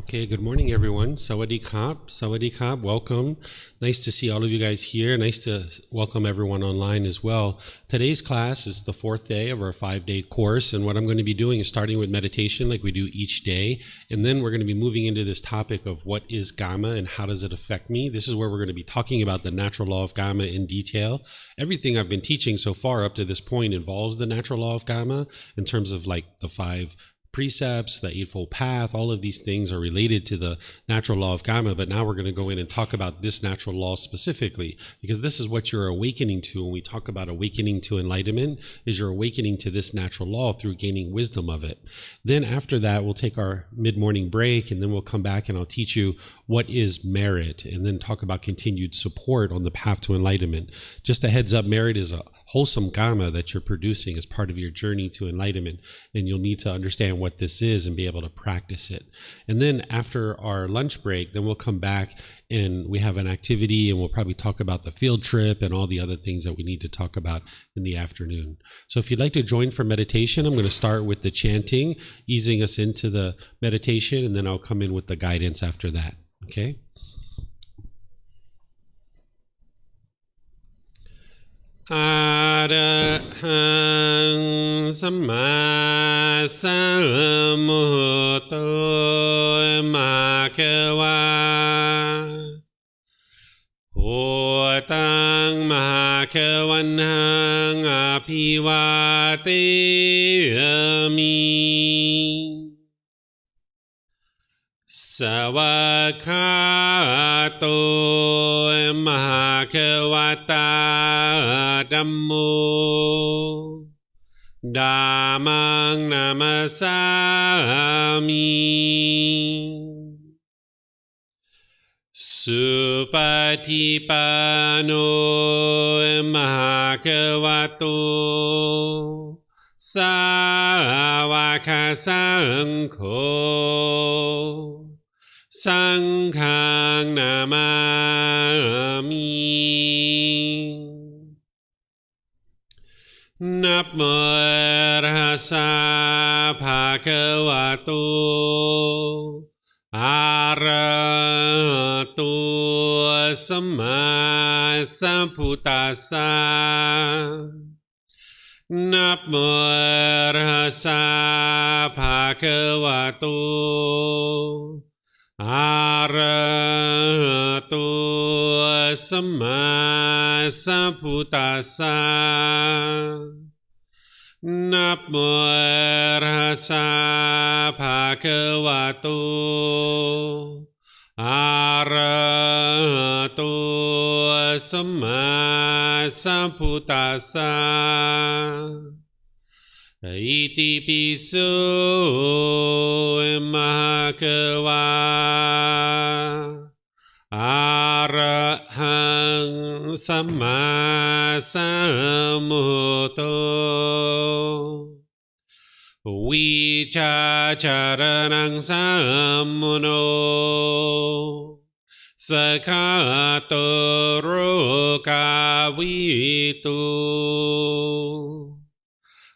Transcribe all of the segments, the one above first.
Okay, good morning, everyone. Sawadee Kap, Sawadee Kap, welcome. Nice to see all of you guys here. Nice to welcome everyone online as well. Today's class is the fourth day of our 5-day course, and what I'm going to be doing is starting with meditation like we do each day, and then we're going to be moving into this topic of what is Kamma and how does it affect me. This is where we're going to be talking about the Natural Law of Kamma in detail. Everything I've been teaching so far up to this point involves the Natural Law of Kamma in terms of like the 5 precepts, the Eightfold Path, all of these things are related to the Natural Law of Kamma, but now we're going to go in and talk about this natural law specifically, because this is what you're awakening to when we talk about awakening to enlightenment, is you're awakening to this natural law through gaining wisdom of it. Then after that, we'll take our mid-morning break, and then we'll come back and I'll teach you what is merit, and then talk about continued support on the path to enlightenment. Just a heads up, merit is a wholesome Kamma that you're producing as part of your journey to enlightenment, and you'll need to understand what this is and be able to practice it. And then after our lunch break, then we'll come back and we have an activity, and we'll probably talk about the field trip and all the other things that we need to talk about in the afternoon. So if you'd like to join for meditation, I'm going to start with the chanting, easing us into the meditation, and then I'll come in with the guidance after that. Okay? Arahang Samma Sambuddho Bhagava Bhutang Bhagavanhang Abhivateyami Savakato Bhagavata Dhammo Dhammang Namasami Supatipano Bhagavato Sāvaka Saṅkho Saṅghang Namami Namo Tassa Bhagavato Arahato Samma Sambuddhassa Namo Tassa Bhagavato Arahato Samma Sambuddhassa Namo Tassa Bhagavato Arahato Samma Sambuddhassa Iti piso Bhagava Arahang Samma Sambuddho Vicacaranang Sammuno Sakato Rokavitu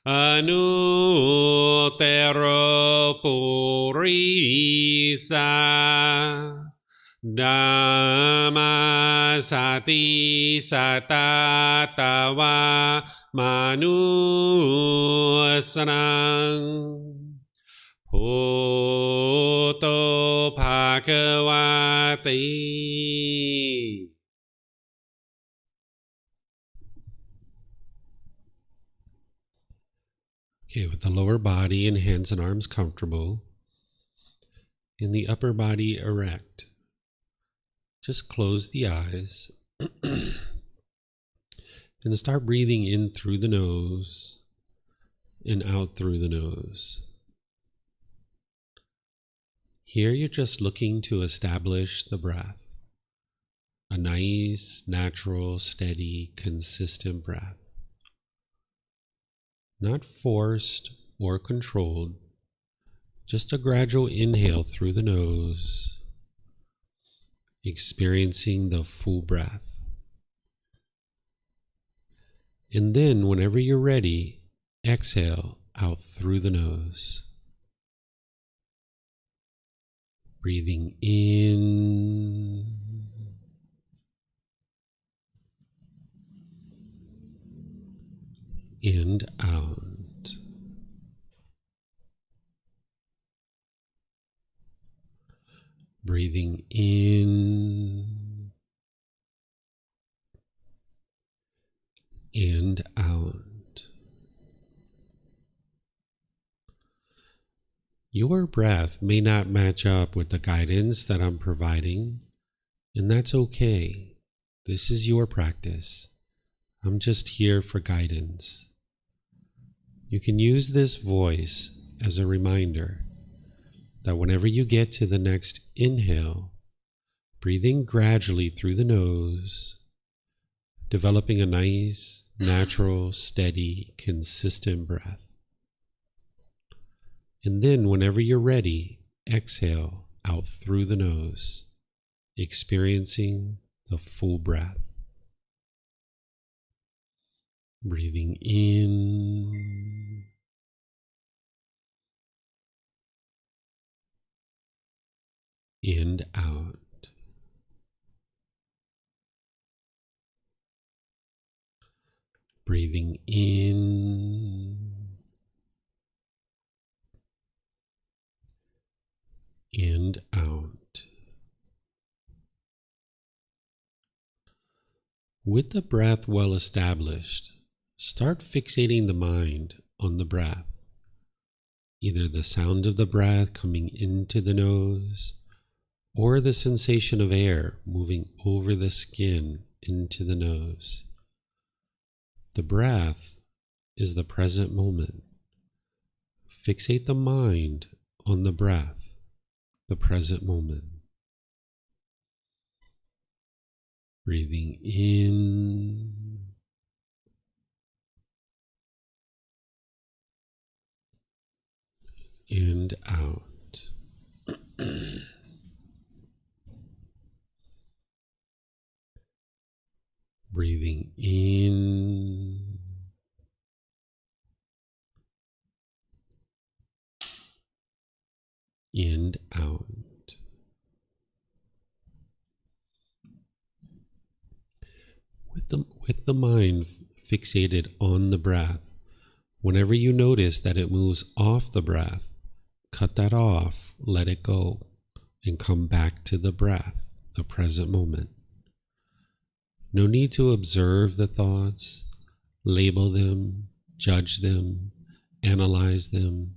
Anutero Purisa Dhamma Sati Satatawa Manusranang Bhuto Bhagavati. Okay, with the lower body and hands and arms comfortable, and the upper body erect, just close the eyes and start breathing in through the nose and out through the nose. Here you're just looking to establish the breath, a nice, natural, steady, consistent breath. Not forced or controlled, just a gradual inhale through the nose, experiencing the full breath. And then, whenever you're ready, exhale out through the nose. Breathing in and out. Breathing in and out. Your breath may not match up with the guidance that I'm providing, and that's okay. This is your practice. I'm just here for guidance. You can use this voice as a reminder that whenever you get to the next inhale, breathing gradually through the nose, developing a nice, natural, steady, consistent breath. And then whenever you're ready, exhale out through the nose, experiencing the full breath. Breathing in and out. Breathing in and out. With the breath well established, start fixating the mind on the breath, either the sound of the breath coming into the nose or the sensation of air moving over the skin into the nose. The breath is the present moment. Fixate the mind on the breath, the present moment. Breathing in and out. Breathing in and out. With the mind fixated on the breath, whenever you notice that it moves off the breath, cut that off, let it go, and come back to the breath, the present moment. No need to observe the thoughts, label them, judge them, analyze them,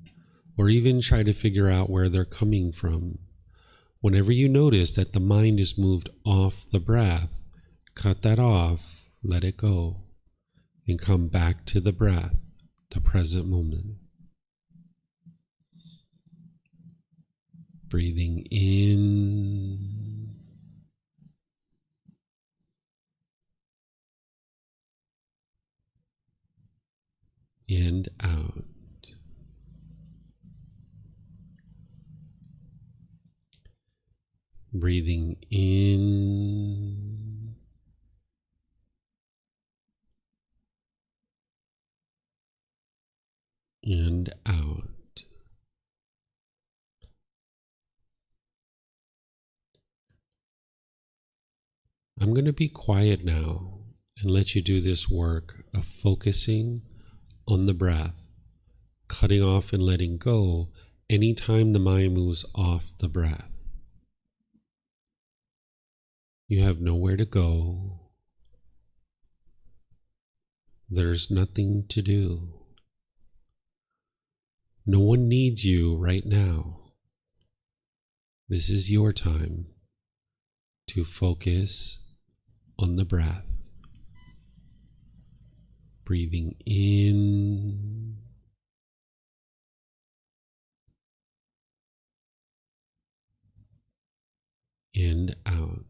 or even try to figure out where they're coming from. Whenever you notice that the mind is moved off the breath, cut that off, let it go, and come back to the breath, the present moment. Breathing in and out. Breathing in and out. I'm going to be quiet now and let you do this work of focusing on the breath, cutting off and letting go anytime the mind moves off the breath. You have nowhere to go. There's nothing to do. No one needs you right now. This is your time to focus on the breath. Breathing in and out.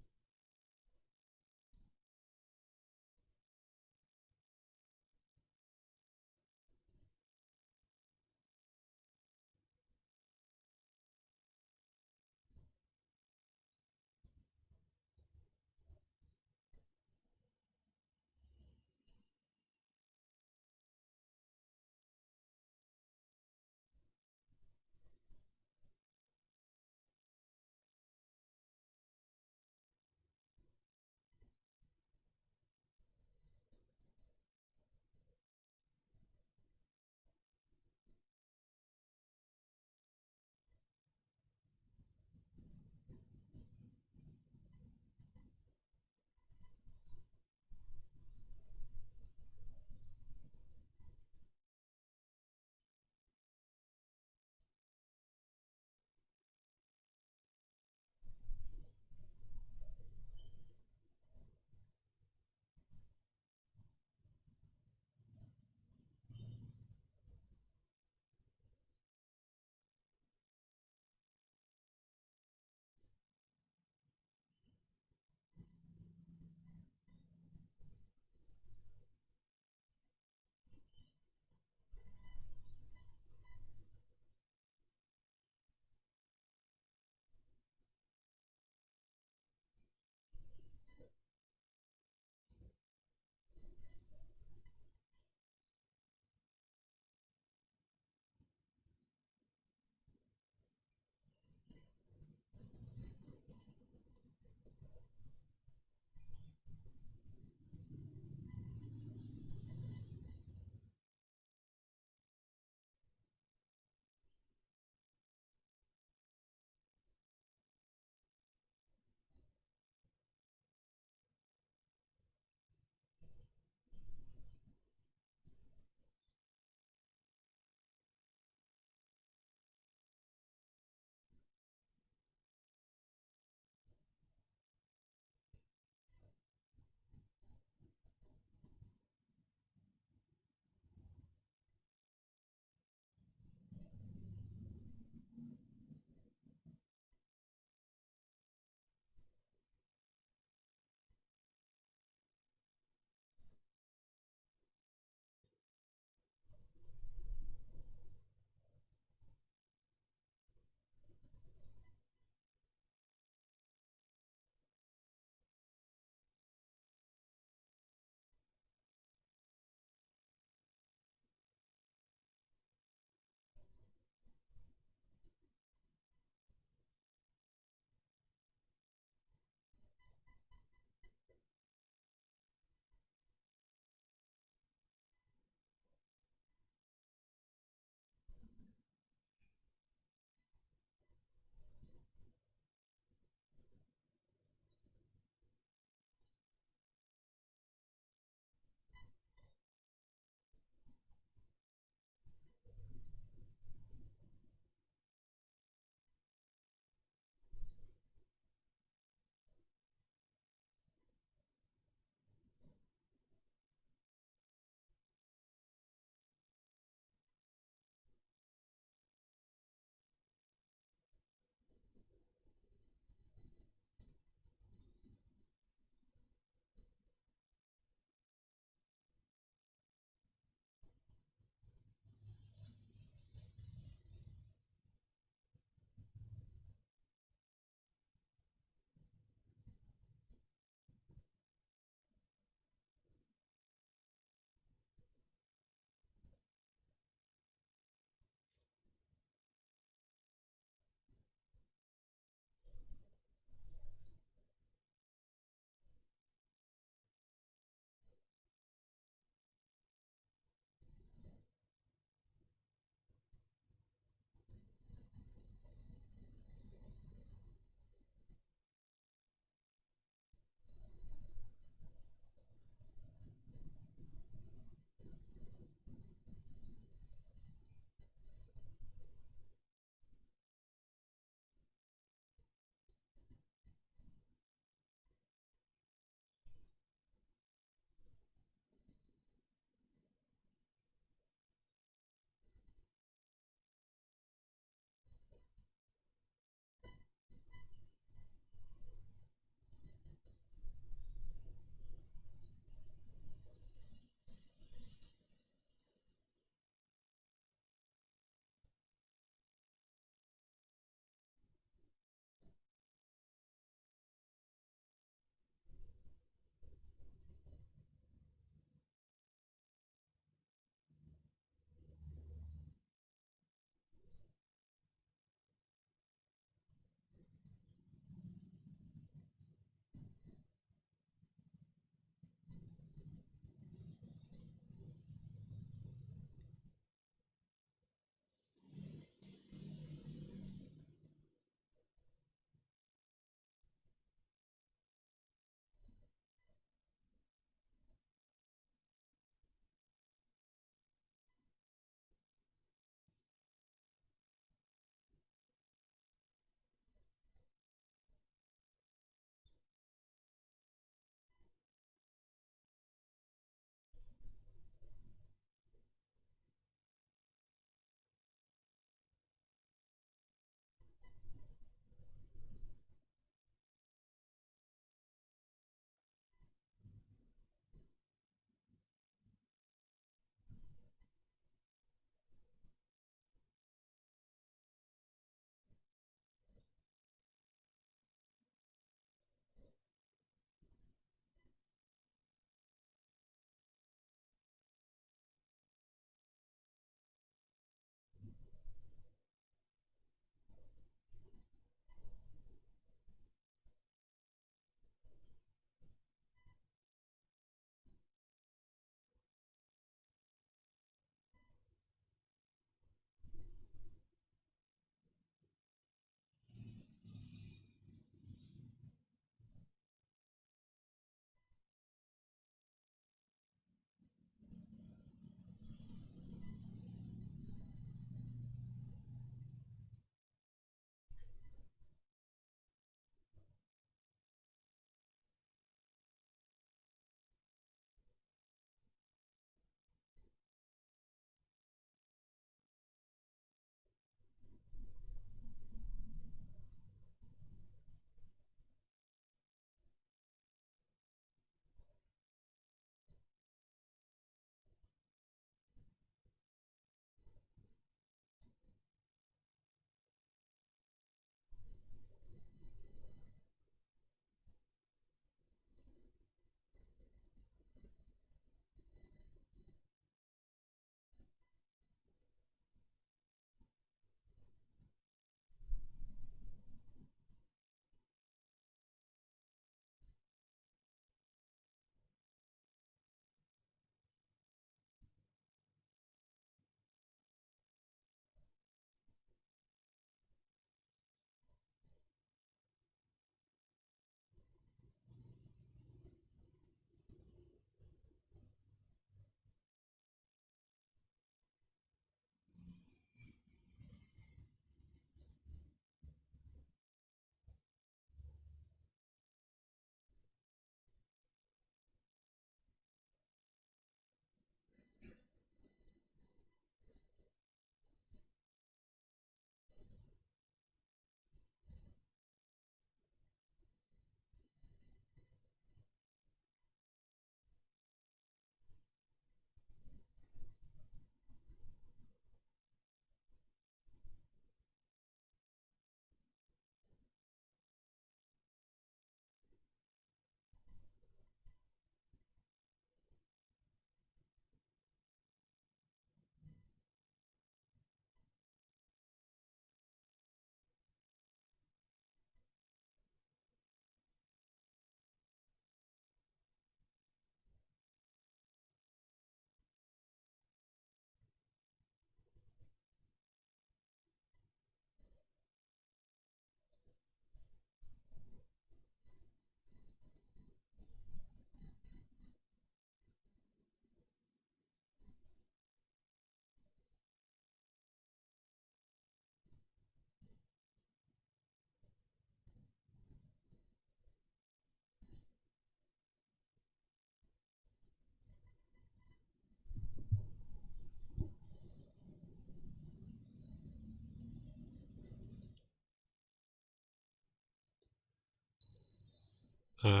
อะ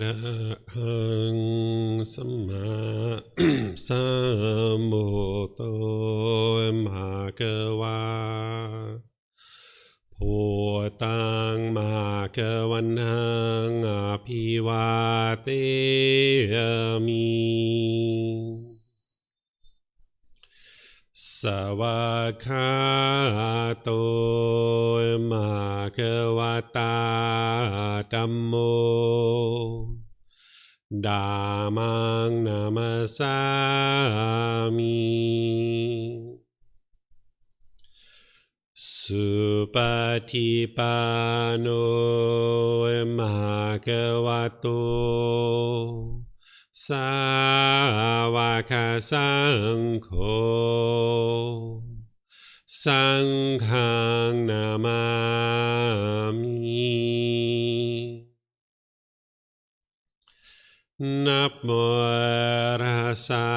ระหังสัมมาสัมพุทโธภะคะวาพุทธังภะคะวันตังอภิวาเทมิสวากขาโตภะคะวะตาธัมโมธัมมังนามัสสามิสุปฏิปันโนภะคะวะโตสาวกสังโฆสังฆังนามามินะโมตัสสะ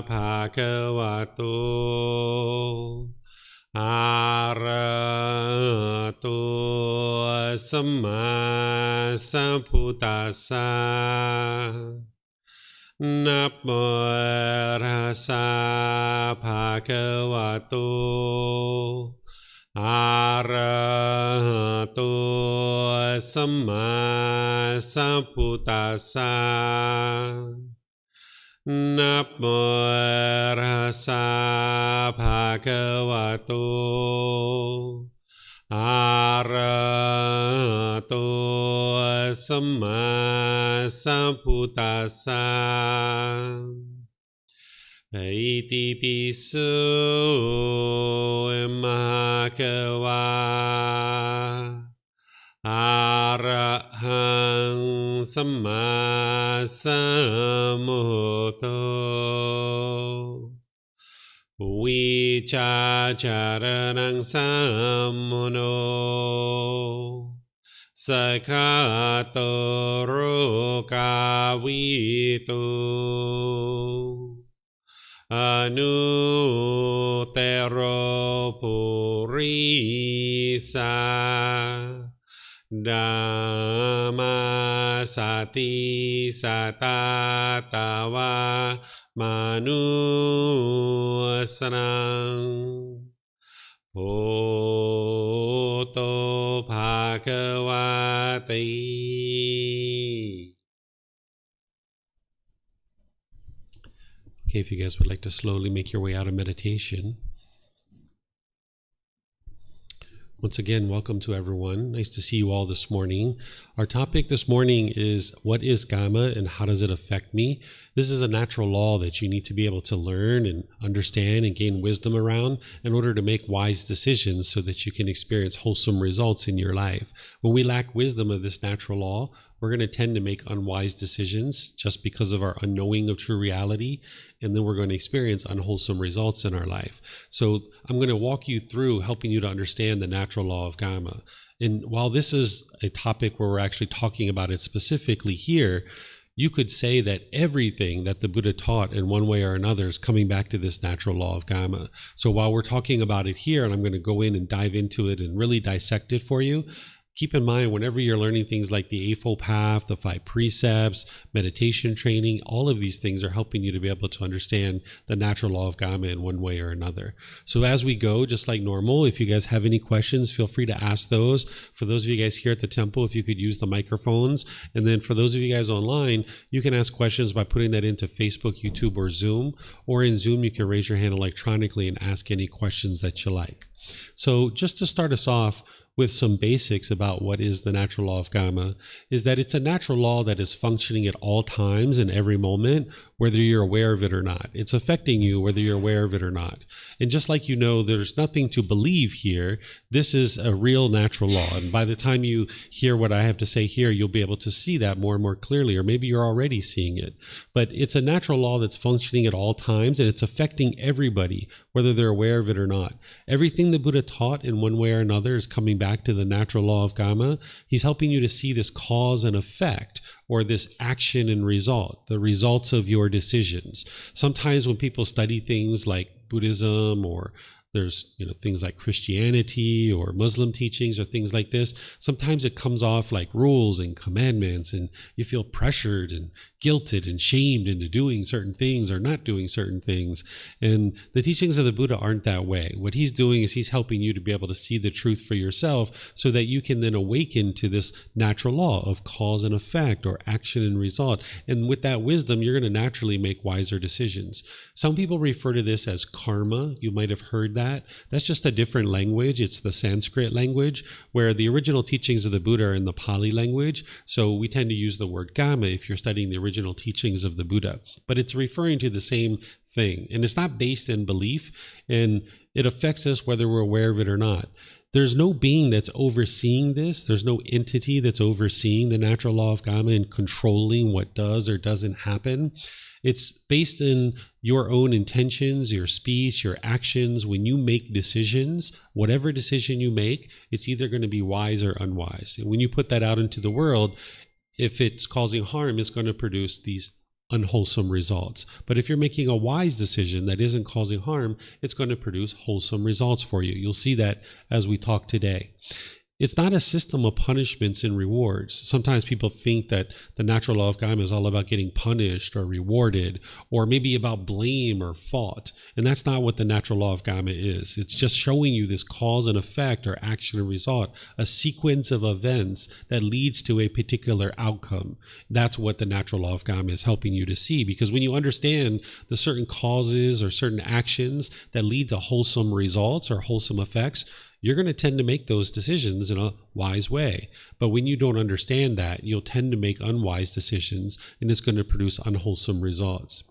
ภะคะวะโตอะระหะโตสัมมาสัมพุทธัสสะนะโมตัสสะภะคะวะโตอะระหะโตสัมมาสัมพุทธัสสะนะโมตัสสะภะคะวะโตอะระหะโตสัมมาสัมพุทธัสสะอิติปิโสภะคะวะอะระหังสัมมาสัมพุทโธวิชาจารณังสัมมโนสักขาโตโรกาวิโตอนุเตโรปุริสาธัมมาสติสัตตาตาวามนุสนังพุทโธภะคะวะติ Okay, if you guys would like to slowly make your way out of meditation. Once again, welcome to everyone. Nice to see you all this morning. Our topic this morning is, what is Kamma and how does it affect me? This is a natural law that you need to be able to learn and understand and gain wisdom around in order to make wise decisions so that you can experience wholesome results in your life. When we lack wisdom of this natural law, we're going to tend to make unwise decisions just because of our unknowing of true reality, and then we're going to experience unwholesome results in our life. So I'm going to walk you through helping you to understand the natural law of Kamma. And while this is a topic where we're actually talking about it specifically here, you could say that everything that the Buddha taught in one way or another is coming back to this natural law of Kamma. So while we're talking about it here, and I'm going to go in and dive into it and really dissect it for you, keep in mind, whenever you're learning things like the Eightfold Path, the 5 precepts, meditation training, all of these things are helping you to be able to understand the natural law of Kamma in one way or another. So as we go, just like normal, if you guys have any questions, feel free to ask those. For those of you guys here at the temple, if you could use the microphones. And then for those of you guys online, you can ask questions by putting that into Facebook, YouTube, or Zoom. Or in Zoom, you can raise your hand electronically and ask any questions that you like. So just to start us off, with some basics about what is the natural law of Kamma, is that it's a natural law that is functioning at all times in every moment, whether you're aware of it or not. It's affecting you whether you're aware of it or not. And just like you know, there's nothing to believe here, this is a real natural law. And by the time you hear what I have to say here, you'll be able to see that more and more clearly, or maybe you're already seeing it. But it's a natural law that's functioning at all times, and it's affecting everybody, whether they're aware of it or not. Everything the Buddha taught in one way or another is coming back to the natural law of Kamma. He's helping you to see this cause and effect, or this action and result, the results of your decisions. Sometimes when people study things like Buddhism or there's things like Christianity or Muslim teachings or things like this, sometimes it comes off like rules and commandments, and you feel pressured and guilted and shamed into doing certain things or not doing certain things. And the teachings of the Buddha aren't that way. What he's doing is he's helping you to be able to see the truth for yourself so that you can then awaken to this natural law of cause and effect or action and result. And with that wisdom, you're going to naturally make wiser decisions. Some people refer to this as karma. You might have heard that. That's just a different language. It's the Sanskrit language, where the original teachings of the Buddha are in the Pali language. So we tend to use the word Kamma if you're studying the original teachings of the Buddha. But it's referring to the same thing. And it's not based in belief, and it affects us whether we're aware of it or not. There's no being that's overseeing this. There's no entity that's overseeing the natural law of Kamma and controlling what does or doesn't happen. It's based in your own intentions, your speech, your actions. When you make decisions, whatever decision you make, it's either going to be wise or unwise. And when you put that out into the world, if it's causing harm, it's going to produce these unwholesome results. But if you're making a wise decision that isn't causing harm, it's going to produce wholesome results for you. You'll see that as we talk today. It's not a system of punishments and rewards. Sometimes people think that the natural law of Kamma is all about getting punished or rewarded, or maybe about blame or fault. And that's not what the natural law of Kamma is. It's just showing you this cause and effect or action and result, a sequence of events that leads to a particular outcome. That's what the natural law of Kamma is helping you to see, because when you understand the certain causes or certain actions that lead to wholesome results or wholesome effects, you're going to tend to make those decisions in a wise way. But when you don't understand that, you'll tend to make unwise decisions, and it's going to produce unwholesome results.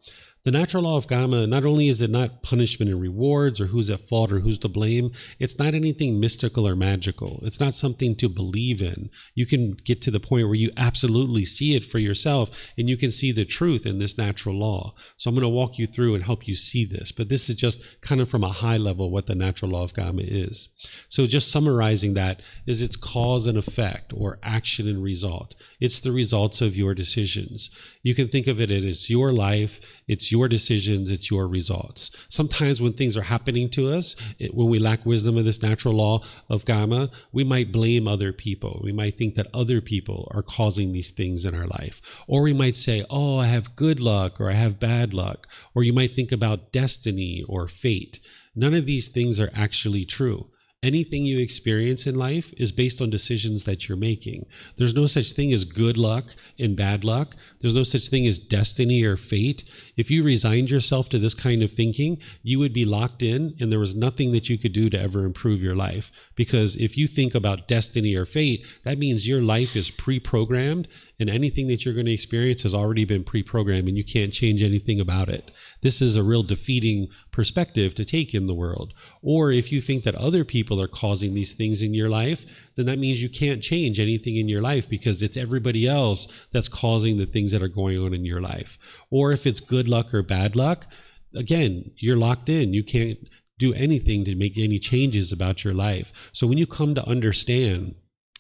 The natural law of Kamma, not only is it not punishment and rewards or who's at fault or who's to blame, it's not anything mystical or magical. It's not something to believe in. You can get to the point where you absolutely see it for yourself, and you can see the truth in this natural law. So I'm going to walk you through and help you see this. But this is just kind of from a high level what the natural law of Kamma is. So just summarizing that is its cause and effect, or action and result. It's the results of your decisions. You can think of it as your life, it's your decisions, it's your results. Sometimes when things are happening to us, when we lack wisdom of this natural law of Kamma, we might blame other people. We might think that other people are causing these things in our life. Or we might say, oh, I have good luck, or I have bad luck. Or you might think about destiny or fate. None of these things are actually true. Anything you experience in life is based on decisions that you're making. There's no such thing as good luck and bad luck. There's no such thing as destiny or fate. If you resigned yourself to this kind of thinking, you would be locked in, and there was nothing that you could do to ever improve your life. Because if you think about destiny or fate, that means your life is pre-programmed, and anything that you're going to experience has already been pre-programmed, and you can't change anything about it. This is a real defeating perspective to take in the world. Or if you think that other people are causing these things in your life, then that means you can't change anything in your life, because it's everybody else that's causing the things that are going on in your life. Or if it's good luck or bad luck, again, you're locked in. You can't do anything to make any changes about your life. So when you come to understand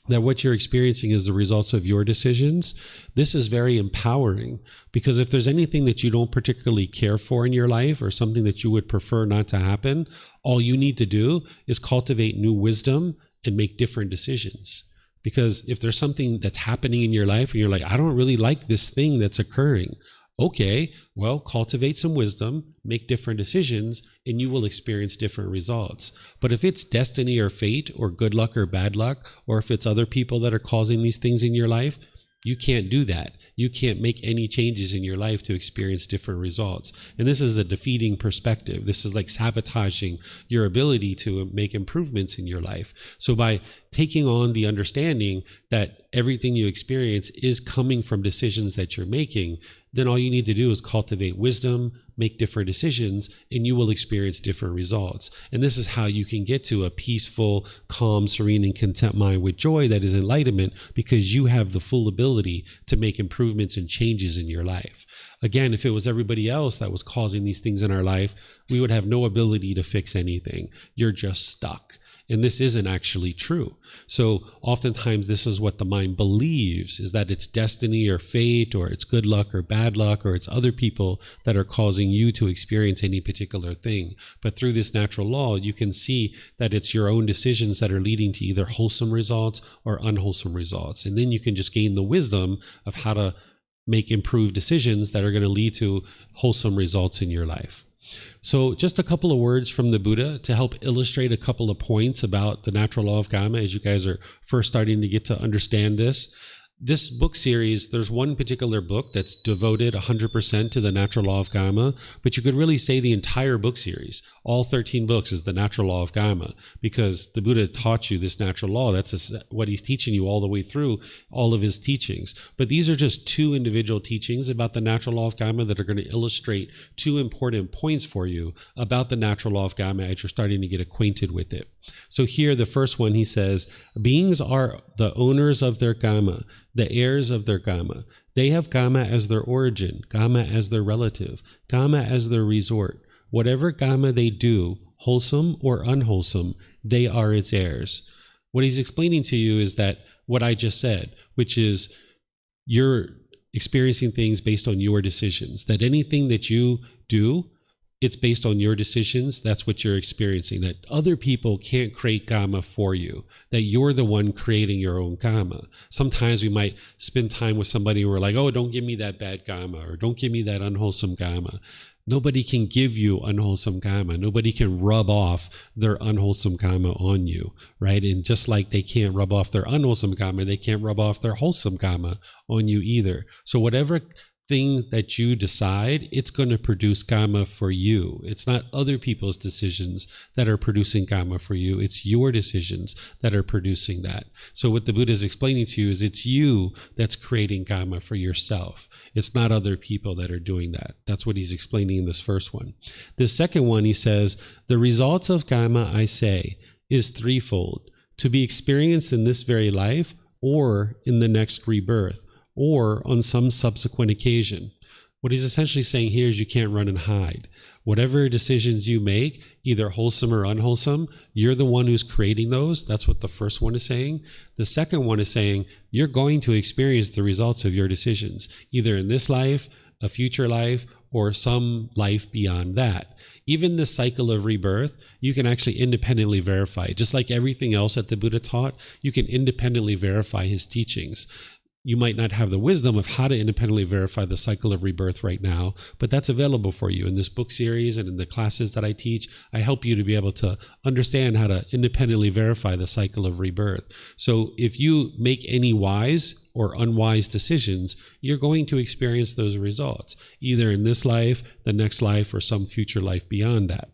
that what you're experiencing is the results of your decisions, this is very empowering, because if there's anything that you don't particularly care for in your life, or something that you would prefer not to happen, all you need to do is cultivate new wisdom and make different decisions. Because if there's something that's happening in your life and you're like, I don't really like this thing that's occurring, okay, well, cultivate some wisdom, make different decisions, and you will experience different results. But if it's destiny or fate, or good luck or bad luck, or if it's other people that are causing these things in your life, you can't do that. You can't make any changes in your life to experience different results. And this is a defeating perspective. This is like sabotaging your ability to make improvements in your life. So by taking on the understanding that everything you experience is coming from decisions that you're making, then all you need to do is cultivate wisdom, make different decisions, and you will experience different results. And this is how you can get to a peaceful, calm, serene, and content mind with joy that is enlightenment, because you have the full ability to make improvements and changes in your life. Again, if it was everybody else that was causing these things in our life, we would have no ability to fix anything. You're just stuck. And this isn't actually true. So oftentimes this is what the mind believes, is that it's destiny or fate, or it's good luck or bad luck, or it's other people that are causing you to experience any particular thing. But through this natural law, you can see that it's your own decisions that are leading to either wholesome results or unwholesome results. And then you can just gain the wisdom of how to make improved decisions that are going to lead to wholesome results in your life. So just a couple of words from the Buddha to help illustrate a couple of points about the natural law of Kamma as you guys are first starting to get to understand this. This book series, there's one particular book that's devoted 100% to the natural law of Kamma, but you could really say the entire book series, all 13 books, is the natural law of Kamma, because the Buddha taught you this natural law. That's what he's teaching you all the way through all of his teachings. But these are just two individual teachings about the natural law of Kamma that are going to illustrate two important points for you about the natural law of Kamma as you're starting to get acquainted with it. So here, the first one, he says, beings are the owners of their Kamma, the heirs of their Kamma. They have Kamma as their origin, Kamma as their relative, Kamma as their resort. Whatever Kamma they do, wholesome or unwholesome, they are its heirs. What he's explaining to you is that what I just said, which is you're experiencing things based on your decisions, that anything that you do, it's based on your decisions. That's what you're experiencing, that other people can't create Kamma for you, that you're the one creating your own Kamma. Sometimes we might spend time with somebody who we're like, oh, don't give me that bad Kamma, or don't give me that unwholesome Kamma. Nobody can give you unwholesome Kamma. Nobody can rub off their unwholesome Kamma on you, right? And just like they can't rub off their unwholesome Kamma, they can't rub off their wholesome Kamma on you either. So whatever thing that you decide, it's going to produce Kamma for you. It's not other people's decisions that are producing Kamma for you. It's your decisions that are producing that. So what the Buddha is explaining to you is it's you that's creating Kamma for yourself. It's not other people that are doing that. That's what he's explaining in this first one. The second one, he says, the results of Kamma, I say, is threefold: to be experienced in this very life, or in the next rebirth, or on some subsequent occasion. What he's essentially saying here is you can't run and hide. Whatever decisions you make, either wholesome or unwholesome, you're the one who's creating those. That's what the first one is saying. The second one is saying you're going to experience the results of your decisions, either in this life, a future life, or some life beyond that. Even the cycle of rebirth, you can actually independently verify. Just like everything else that the Buddha taught, you can independently verify his teachings. You might not have the wisdom of how to independently verify the cycle of rebirth right now, but that's available for you in this book series and in the classes that I teach. I help you to be able to understand how to independently verify the cycle of rebirth. So if you make any wise or unwise decisions, you're going to experience those results, either in this life, the next life, or some future life beyond that.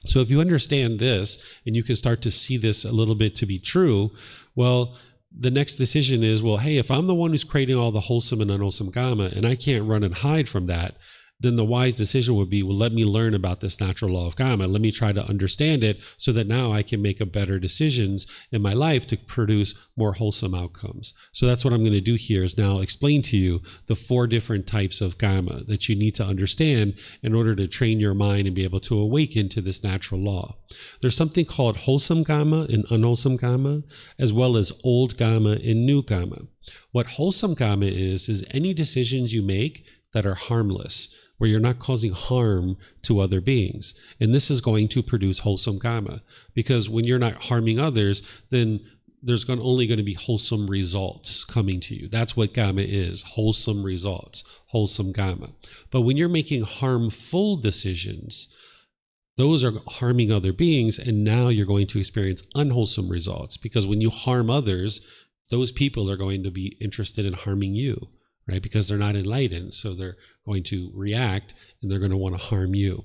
So if you understand this and you can start to see this a little bit to be true, well, the next decision is, well, hey, if I'm the one who's creating all the wholesome and unwholesome Kamma and I can't run and hide from that, then the wise decision would be, well, let me learn about this natural law of Kamma. Let me try to understand it so that now I can make a better decisions in my life to produce more wholesome outcomes. So that's what I'm going to do here, is now explain to you the 4 different types of Kamma that you need to understand in order to train your mind and be able to awaken to this natural law. There's something called wholesome Kamma and unwholesome Kamma, as well as old Kamma and new Kamma. What wholesome Kamma is any decisions you make that are harmless, where you're not causing harm to other beings. And this is going to produce wholesome Kamma, because when you're not harming others, then there's only going to be wholesome results coming to you. That's what Kamma is, wholesome results, wholesome Kamma. But when you're making harmful decisions, those are harming other beings, and now you're going to experience unwholesome results, because when you harm others, those people are going to be interested in harming you, right? Because they're not enlightened, so they're going to react and they're going to want to harm you.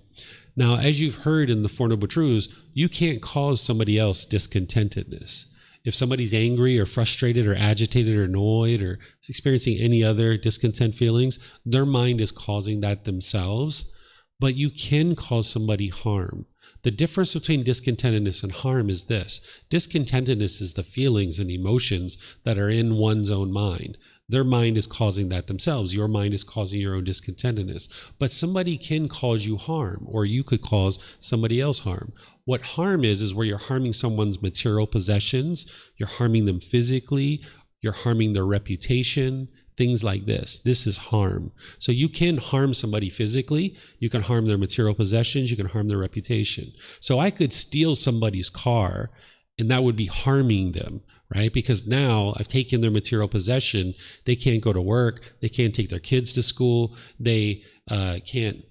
Now, as you've heard in the Four Noble Truths, you can't cause somebody else discontentedness. If somebody's angry or frustrated or agitated or annoyed or experiencing any other discontent feelings, their mind is causing that themselves, but you can cause somebody harm. The difference between discontentedness and harm is this. Discontentedness is the feelings and emotions that are in one's own mind. Their mind is causing that themselves. Your mind is causing your own discontentedness. But somebody can cause you harm, or you could cause somebody else harm. What harm is where you're harming someone's material possessions, you're harming them physically, you're harming their reputation, things like this. This is harm. So you can harm somebody physically, you can harm their material possessions, you can harm their reputation. So I could steal somebody's car, and that would be harming them, right? Because now I've taken their material possession. They can't go to work. They can't take their kids to school. They can't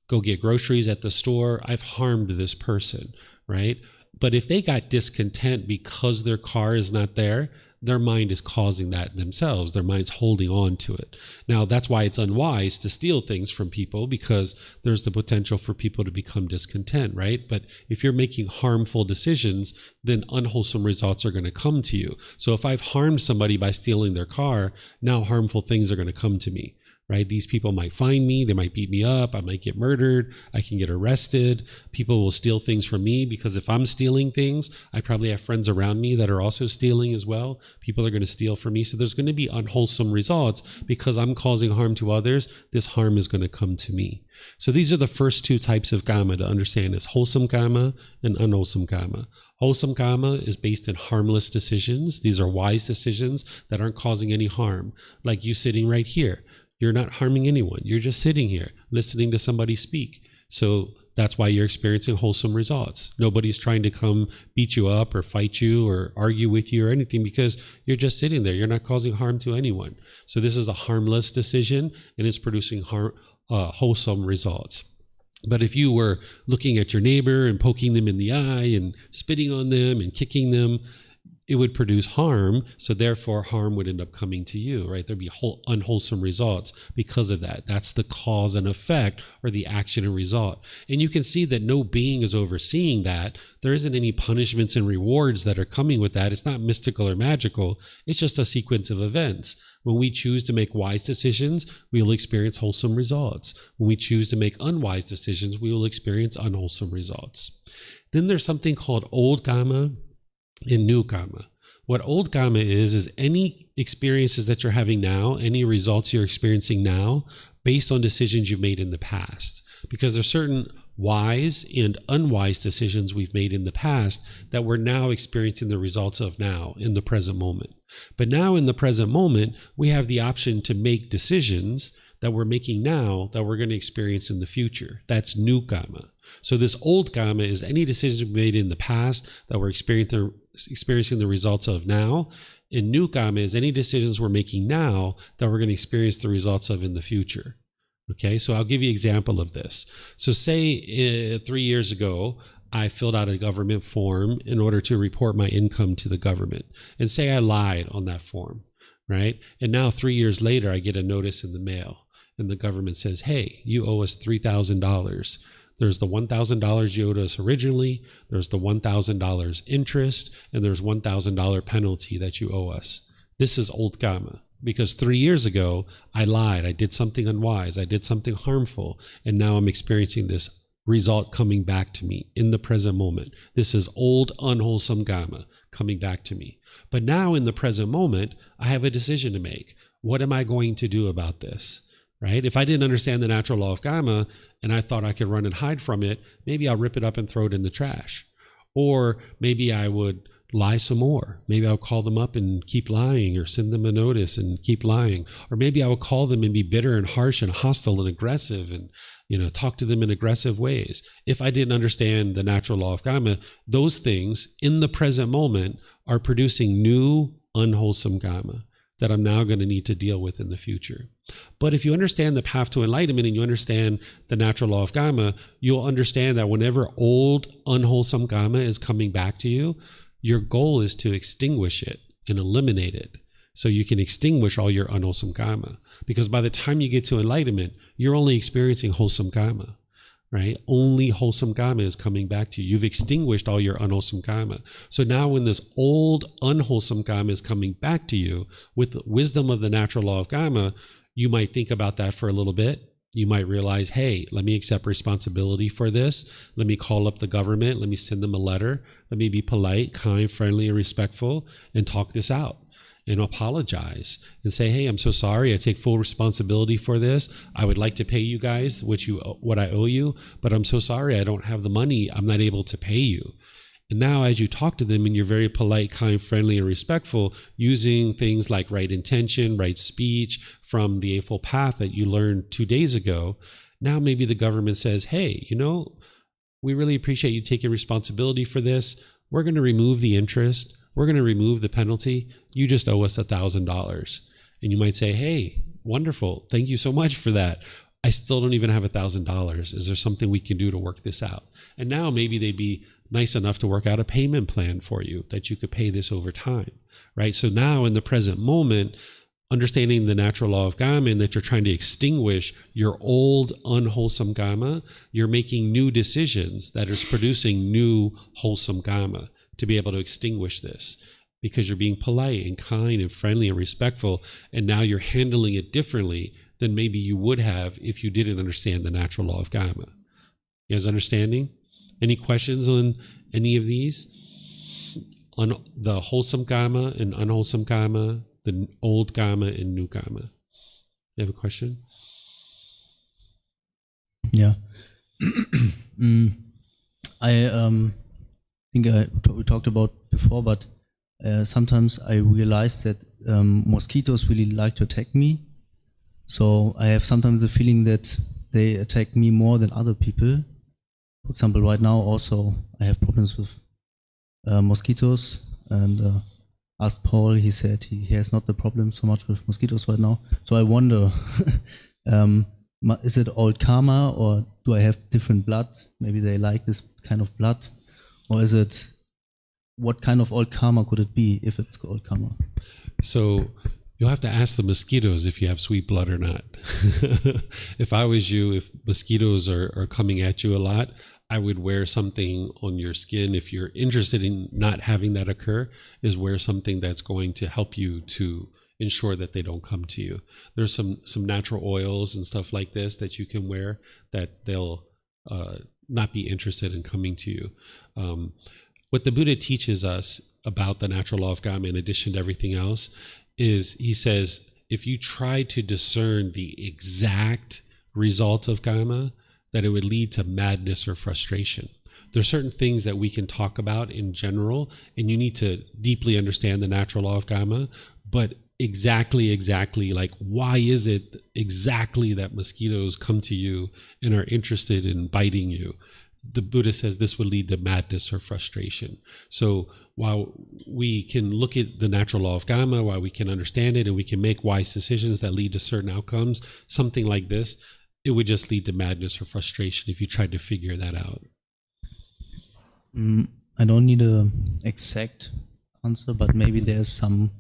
go get groceries at the store. I've harmed this person, right? But if they got discontent because their car is not there, their mind is causing that themselves. Their mind's holding on to it. Now, that's why it's unwise to steal things from people, because there's the potential for people to become discontent, right? But if you're making harmful decisions, then unwholesome results are going to come to you. So if I've harmed somebody by stealing their car, now harmful things are going to come to me. Right? These people might find me, they might beat me up, I might get murdered, I can get arrested, people will steal things from me, because if I'm stealing things, I probably have friends around me that are also stealing as well. People are going to steal from me. So there's going to be unwholesome results because I'm causing harm to others. This harm is going to come to me. So these are the first two types of kamma to understand: is wholesome kamma and unwholesome kamma. Wholesome kamma is based in harmless decisions. These are wise decisions that aren't causing any harm, like you sitting right here. You're not harming anyone. You're just sitting here listening to somebody speak. So that's why you're experiencing wholesome results. Nobody's trying to come beat you up or fight you or argue with you or anything, because you're just sitting there. You're not causing harm to anyone. So this is a harmless decision, and it's producing wholesome results. But if you were looking at your neighbor and poking them in the eye and spitting on them and kicking them, it would produce harm, so therefore harm would end up coming to you, right? There'd be unwholesome results because of that. That's the cause and effect, or the action and result. And you can see that no being is overseeing that. There isn't any punishments and rewards that are coming with that. It's not mystical or magical. It's just a sequence of events. When we choose to make wise decisions, we will experience wholesome results. When we choose to make unwise decisions, we will experience unwholesome results. Then there's something called old kamma and new kamma. What old kamma is any experiences that you're having now, any results you're experiencing now, based on decisions you've made in the past. Because there's certain wise and unwise decisions we've made in the past that we're now experiencing the results of now, in the present moment. But now in the present moment, we have the option to make decisions that we're making now that we're going to experience in the future. That's new kamma. So this old kamma is any decisions we made in the past that we're experiencing the results of now. And new kamma is any decisions we're making now that we're going to experience the results of in the future. Okay, so I'll give you an example of this. So say 3 years ago, I filled out a government form in order to report my income to the government. And say I lied on that form, right? And now 3 years later, I get a notice in the mail. And the government says, hey, you owe us $3,000. There's the $1,000 you owed us originally, there's the $1,000 interest, and there's $1,000 penalty that you owe us. This is old kamma, because 3 years ago, I lied, I did something unwise, I did something harmful, and now I'm experiencing this result coming back to me in the present moment. This is old, unwholesome kamma coming back to me. But now in the present moment, I have a decision to make. What am I going to do about this? Right? If I didn't understand the natural law of kamma and I thought I could run and hide from it, maybe I'll rip it up and throw it in the trash. Or maybe I would lie some more. Maybe I'll call them up and keep lying, or send them a notice and keep lying. Or maybe I will call them and be bitter and harsh and hostile and aggressive and, talk to them in aggressive ways. If I didn't understand the natural law of kamma, those things in the present moment are producing new unwholesome kamma that I'm now going to need to deal with in the future. But if you understand the path to enlightenment and you understand the natural law of kamma, you'll understand that whenever old, unwholesome kamma is coming back to you, your goal is to extinguish it and eliminate it, so you can extinguish all your unwholesome kamma. Because by the time you get to enlightenment, you're only experiencing wholesome kamma, right? Only wholesome kamma is coming back to you. You've extinguished all your unwholesome kamma. So now when this old, unwholesome kamma is coming back to you with the wisdom of the natural law of kamma, you might think about that for a little bit. You might realize, hey, let me accept responsibility for this. Let me call up the government. Let me send them a letter. Let me be polite, kind, friendly, and respectful and talk this out. and apologize and say, hey, I'm so sorry. I take full responsibility for this. I would like to pay you guys what I owe you, but I'm so sorry. I don't have the money. I'm not able to pay you. And now as you talk to them and you're very polite, kind, friendly, and respectful, using things like right intention, right speech from the Eightfold Path that you learned 2 days ago, now maybe the government says, hey, we really appreciate you taking responsibility for this. We're going to remove the interest. We're going to remove the penalty. You just owe us $1,000. And you might say, hey, wonderful. Thank you so much for that. I still don't even have $1,000. Is there something we can do to work this out? And now maybe they'd be nice enough to work out a payment plan for you that you could pay this over time, right? So now in the present moment, understanding the natural law of Kamma and that you're trying to extinguish your old unwholesome Kamma, you're making new decisions that is producing new wholesome Kamma to be able to extinguish this, because you're being polite and kind and friendly and respectful, and now you're handling it differently than maybe you would have if you didn't understand the natural law of Kamma. You guys understanding? Any questions on any of these? On the wholesome Kamma and unwholesome Kamma, the old Kamma and new Kamma? You have a question? Yeah. I think we talked about before, but sometimes I realize that mosquitoes really like to attack me. So I have sometimes the feeling that they attack me more than other people. For example, right now also I have problems with mosquitoes, and asked Paul, he said he has not the problem so much with mosquitoes right now. So I wonder, is it old Kamma, or do I have different blood? Maybe they like this kind of blood. Or is it, what kind of old Kamma could it be if it's old Kamma? So you'll have to ask the mosquitoes if you have sweet blood or not. If I was you, if mosquitoes are coming at you a lot, I would wear something on your skin. If you're interested in not having that occur, is wear something that's going to help you to ensure that they don't come to you. There's some natural oils and stuff like this that you can wear that they'll not be interested in coming to you. What the Buddha teaches us about the natural law of Kamma, in addition to everything else, is he says, if you try to discern the exact result of Kamma, that it would lead to madness or frustration. There's certain things that we can talk about in general, and you need to deeply understand the natural law of Kamma, but exactly, like, why is it exactly that mosquitoes come to you and are interested in biting you? The Buddha says this would lead to madness or frustration. So while we can look at the natural law of Kamma, while we can understand it and we can make wise decisions that lead to certain outcomes, something like this, it would just lead to madness or frustration if you tried to figure that out. I don't need an exact answer, but maybe there's some,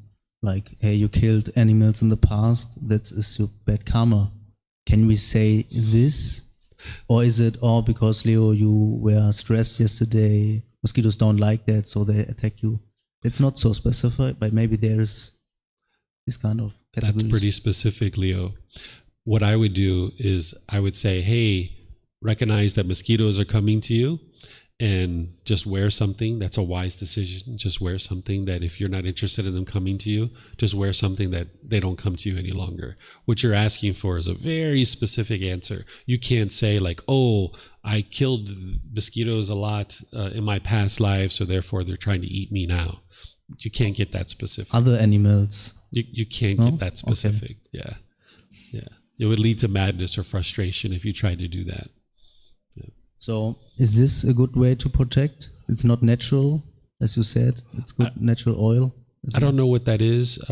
like, hey, you killed animals in the past, that is your bad karma. Can we say this? Or is it, oh, because Leo, you were stressed yesterday, mosquitoes don't like that, so they attack you? It's not so specified, but maybe there's this kind of categories. That's pretty specific, Leo. What I would do is I would say, hey, recognize that mosquitoes are coming to you, and just wear something. That's a wise decision. Just wear something that if you're not interested in them coming to you, just wear something that they don't come to you any longer. What you're asking for is a very specific answer. You can't say like, oh, I killed mosquitoes a lot in my past life, so therefore they're trying to eat me now. You can't get that specific. Other animals. You can't get that specific. Okay. Yeah. It would lead to madness or frustration if you tried to do that. So is this a good way to protect? It's not natural, as you said. It's good natural oil. I don't know what that is.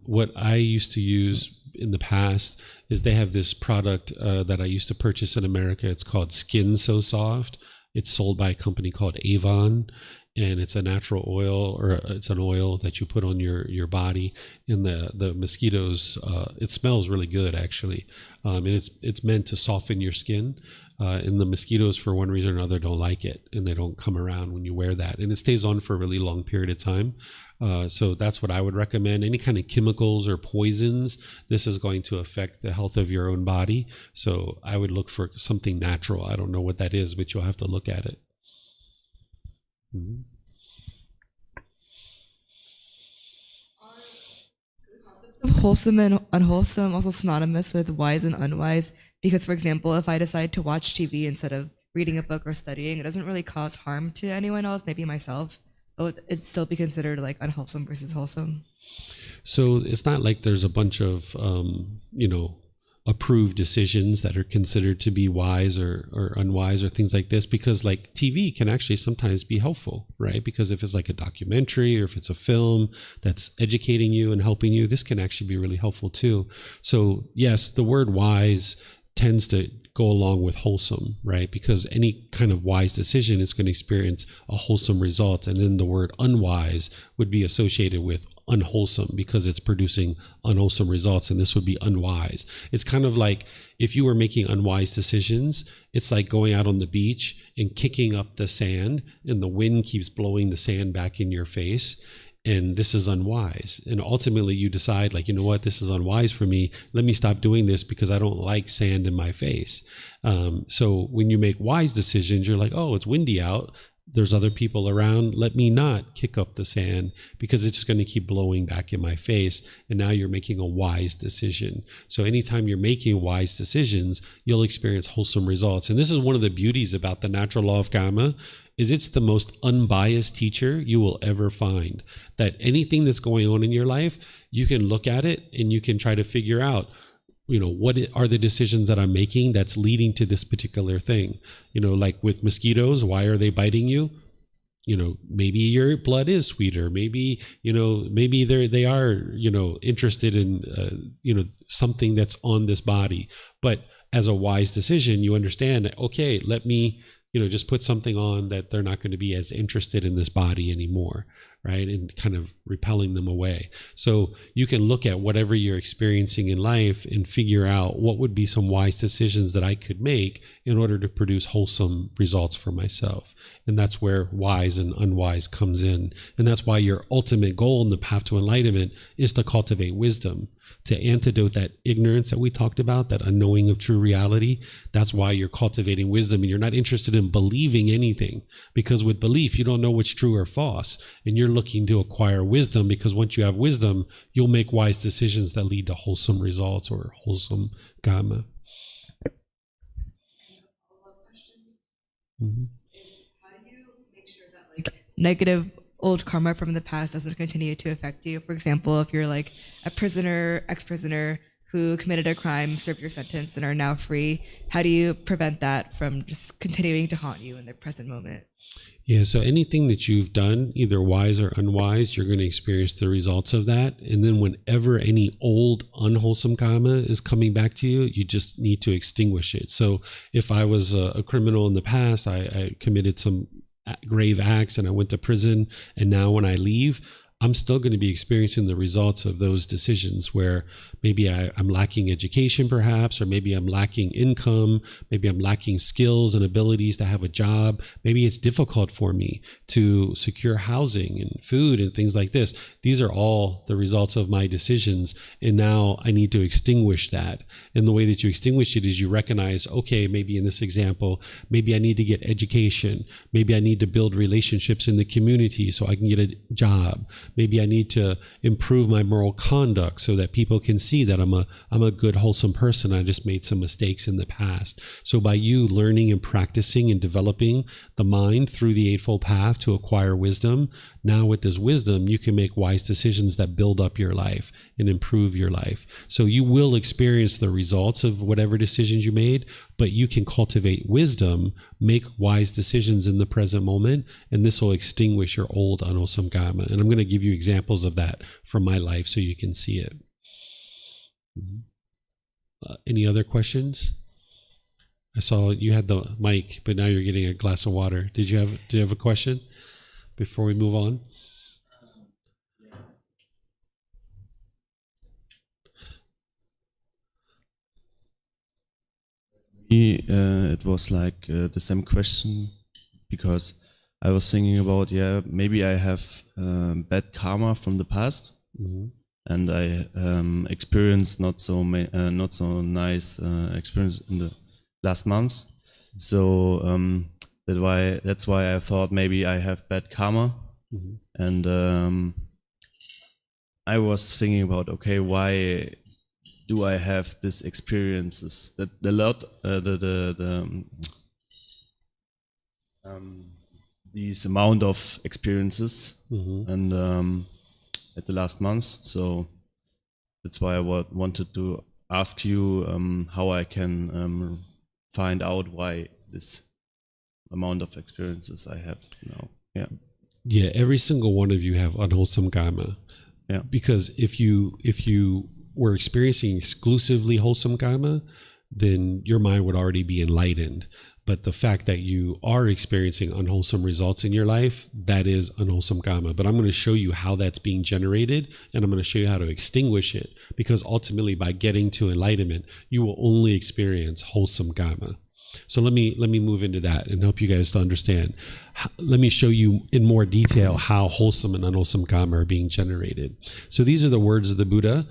What I used to use in the past is they have this product that I used to purchase in America. It's called Skin So Soft. It's sold by a company called Avon, and it's a natural oil, or it's an oil that you put on your body. And the mosquitoes, it smells really good actually, and it's meant to soften your skin. And the mosquitoes, for one reason or another, don't like it, and they don't come around when you wear that. And it stays on for a really long period of time. So that's what I would recommend. Any kind of chemicals or poisons, this is going to affect the health of your own body. So I would look for something natural. I don't know what that is, but you'll have to look at it. Mm-hmm. Wholesome and unwholesome also synonymous with wise and unwise, because for example, if I decide to watch TV instead of reading a book or studying, it doesn't really cause harm to anyone else, maybe myself, but it'd still be considered like unwholesome versus wholesome. So it's not like there's a bunch of approved decisions that are considered to be wise or unwise or things like this, because like TV can actually sometimes be helpful, right? Because if it's like a documentary or if it's a film that's educating you and helping you, this can actually be really helpful too. So yes, the word wise tends to go along with wholesome, right? Because any kind of wise decision is going to experience a wholesome result. And then the word unwise would be associated with unwholesome because it's producing unwholesome results. And this would be unwise. It's kind of like if you were making unwise decisions, it's like going out on the beach and kicking up the sand and the wind keeps blowing the sand back in your face. And this is unwise. And ultimately you decide like, you know what, this is unwise for me. Let me stop doing this because I don't like sand in my face. So when you make wise decisions, you're like, oh, it's windy out. There's other people around. Let me not kick up the sand because it's just going to keep blowing back in my face. And now you're making a wise decision. So anytime you're making wise decisions, you'll experience wholesome results. And this is one of the beauties about the Natural Law of Kamma, is it's the most unbiased teacher you will ever find. That anything that's going on in your life, you can look at it and you can try to figure out, what are the decisions that I'm making that's leading to this particular thing? Like with mosquitoes, why are they biting you? Maybe your blood is sweeter. Maybe, maybe they are, interested in, something that's on this body. But as a wise decision, you understand, okay, let me, just put something on that they're not going to be as interested in this body anymore, right? And kind of repelling them away. So you can look at whatever you're experiencing in life and figure out what would be some wise decisions that I could make in order to produce wholesome results for myself. And that's where wise and unwise comes in. And that's why your ultimate goal in the path to enlightenment is to cultivate wisdom, to antidote that ignorance that we talked about, that unknowing of true reality. That's why you're cultivating wisdom and you're not interested in believing anything, because with belief, you don't know what's true or false. And you're looking to acquire wisdom because once you have wisdom, you'll make wise decisions that lead to wholesome results or wholesome Kamma. Mm-hmm. How do you make sure that like negative old karma from the past doesn't continue to affect you? For example, if you're like a prisoner, ex-prisoner who committed a crime, served your sentence, and are now free, how do you prevent that from just continuing to haunt you in the present moment? Yeah, so anything that you've done, either wise or unwise, you're going to experience the results of that. And then whenever any old unwholesome karma is coming back to you, you just need to extinguish it. So if I was a criminal in the past, I committed some grave acts and I went to prison, and now when I leave, I'm still going to be experiencing the results of those decisions where maybe I'm lacking education perhaps, or maybe I'm lacking income, maybe I'm lacking skills and abilities to have a job. Maybe it's difficult for me to secure housing and food and things like this. These are all the results of my decisions. And now I need to extinguish that. And the way that you extinguish it is you recognize, okay, maybe in this example, maybe I need to get education. Maybe I need to build relationships in the community so I can get a job. Maybe I need to improve my moral conduct so that people can see that I'm a good, wholesome person. I just made some mistakes in the past. So by you learning and practicing and developing the mind through the Eightfold Path to acquire wisdom, now with this wisdom, you can make wise decisions that build up your life and improve your life. So you will experience the results of whatever decisions you made, but you can cultivate wisdom, make wise decisions in the present moment, and this will extinguish your old unwholesome karma. And I'm going to give you examples of that from my life so you can see it. Any other questions? I saw you had the mic, but now you're getting a glass of water. Do you have a question before we move on? It was like the same question, because I was thinking about, maybe I have bad karma from the past, and I experienced not so nice experience in the last months. So that's why I thought maybe I have bad karma, and I was thinking about, okay, why do I have these experiences? That these amount of experiences, and at the last months. So that's why I wanted to ask you how I can find out why this amount of experiences I have now. Yeah. Yeah, every single one of you have unwholesome kamma. Yeah. Because if you were experiencing exclusively wholesome kamma, then your mind would already be enlightened. But the fact that you are experiencing unwholesome results in your life, that is unwholesome kamma. But I'm going to show you how that's being generated, and I'm going to show you how to extinguish it. Because ultimately, by getting to enlightenment, you will only experience wholesome kamma. So let me move into that and help you guys to understand. Let me show you in more detail how wholesome and unwholesome kamma are being generated. So these are the words of the Buddha.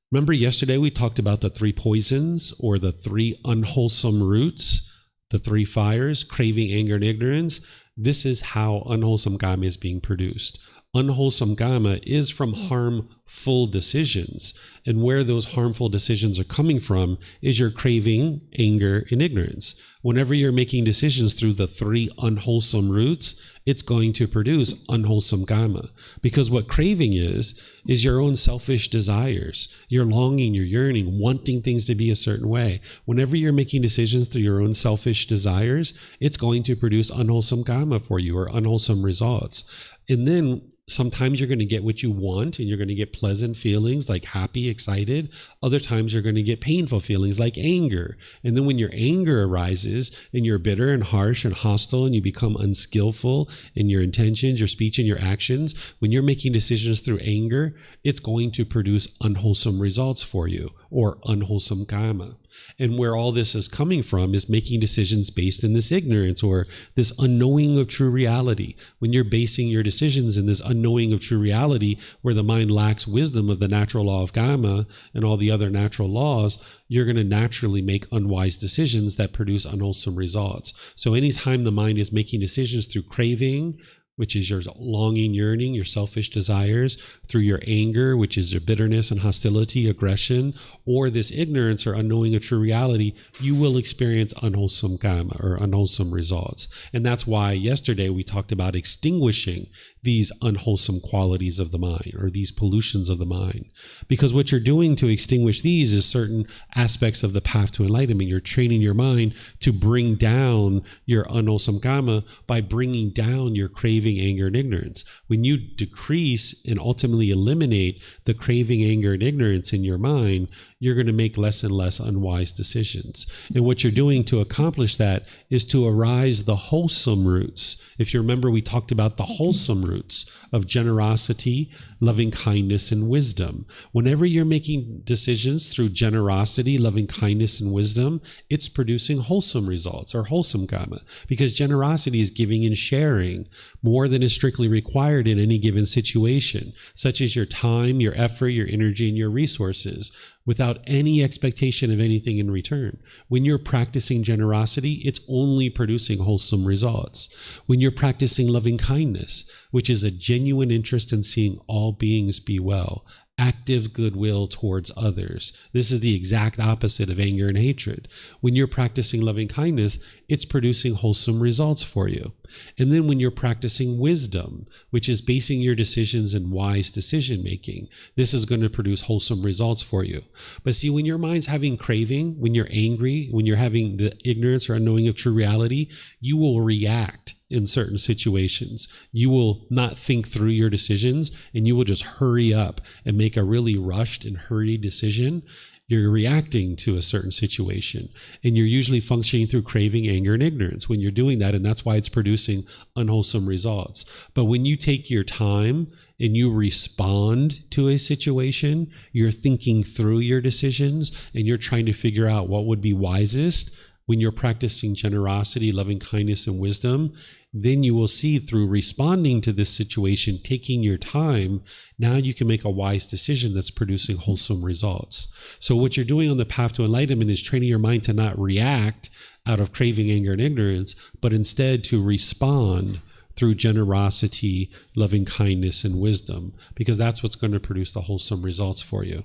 Remember yesterday we talked about the 3 poisons, or the 3 unwholesome roots, the 3 fires: craving, anger, and ignorance. This is how unwholesome kamma is being produced. Unwholesome kamma is from harmful decisions. And where those harmful decisions are coming from is your craving, anger, and ignorance. Whenever you're making decisions through the 3 unwholesome roots, it's going to produce unwholesome kamma. Because what craving is your own selfish desires, your longing, your yearning, wanting things to be a certain way. Whenever you're making decisions through your own selfish desires, it's going to produce unwholesome kamma for you, or unwholesome results. And then sometimes you're going to get what you want, and you're going to get pleasant feelings like happy, excited. Other times you're going to get painful feelings like anger. And then when your anger arises and you're bitter and harsh and hostile, and you become unskillful in your intentions, your speech, and your actions, when you're making decisions through anger, it's going to produce unwholesome results for you, or unwholesome kamma. And where all this is coming from is making decisions based in this ignorance, or this unknowing of true reality. When you're basing your decisions in this unknowing of true reality, where the mind lacks wisdom of the natural law of Kamma and all the other natural laws, you're going to naturally make unwise decisions that produce unwholesome results. So anytime the mind is making decisions through craving, which is your longing, yearning, your selfish desires, through your anger, which is your bitterness and hostility, aggression, or this ignorance or unknowing of true reality, you will experience unwholesome kamma, or unwholesome results. And that's why yesterday we talked about extinguishing these unwholesome qualities of the mind, or these pollutions of the mind. Because what you're doing to extinguish these is certain aspects of the path to enlightenment. You're training your mind to bring down your unwholesome kamma by bringing down your craving, anger, and ignorance. When you decrease and ultimately eliminate the craving, anger, and ignorance in your mind, you're going to make less and less unwise decisions. And what you're doing to accomplish that is to arise the wholesome roots. If you remember, we talked about the wholesome roots of generosity, loving kindness, and wisdom. Whenever you're making decisions through generosity, loving kindness, and wisdom, it's producing wholesome results, or wholesome kamma, because generosity is giving and sharing more than is strictly required in any given situation, such as your time, your effort, your energy, and your resources, without any expectation of anything in return. When you're practicing generosity, it's only producing wholesome results. When you're practicing loving kindness, which is a genuine interest in seeing all beings be well, active goodwill towards others. This is the exact opposite of anger and hatred. When you're practicing loving kindness, it's producing wholesome results for you. And then when you're practicing wisdom, which is basing your decisions in wise decision making, this is going to produce wholesome results for you. But see, when your mind's having craving, when you're angry, when you're having the ignorance or unknowing of true reality, you will react in certain situations. You will not think through your decisions, and you will just hurry up and make a really rushed and hurried decision. You're reacting to a certain situation, and you're usually functioning through craving, anger, and ignorance when you're doing that, and that's why it's producing unwholesome results. But when you take your time and you respond to a situation, you're thinking through your decisions, and you're trying to figure out what would be wisest. When you're practicing generosity, loving kindness, and wisdom, then you will see through responding to this situation, taking your time, now you can make a wise decision that's producing wholesome results. So what you're doing on the path to enlightenment is training your mind to not react out of craving, anger, and ignorance, but instead to respond through generosity, loving kindness, and wisdom, because that's what's going to produce the wholesome results for you.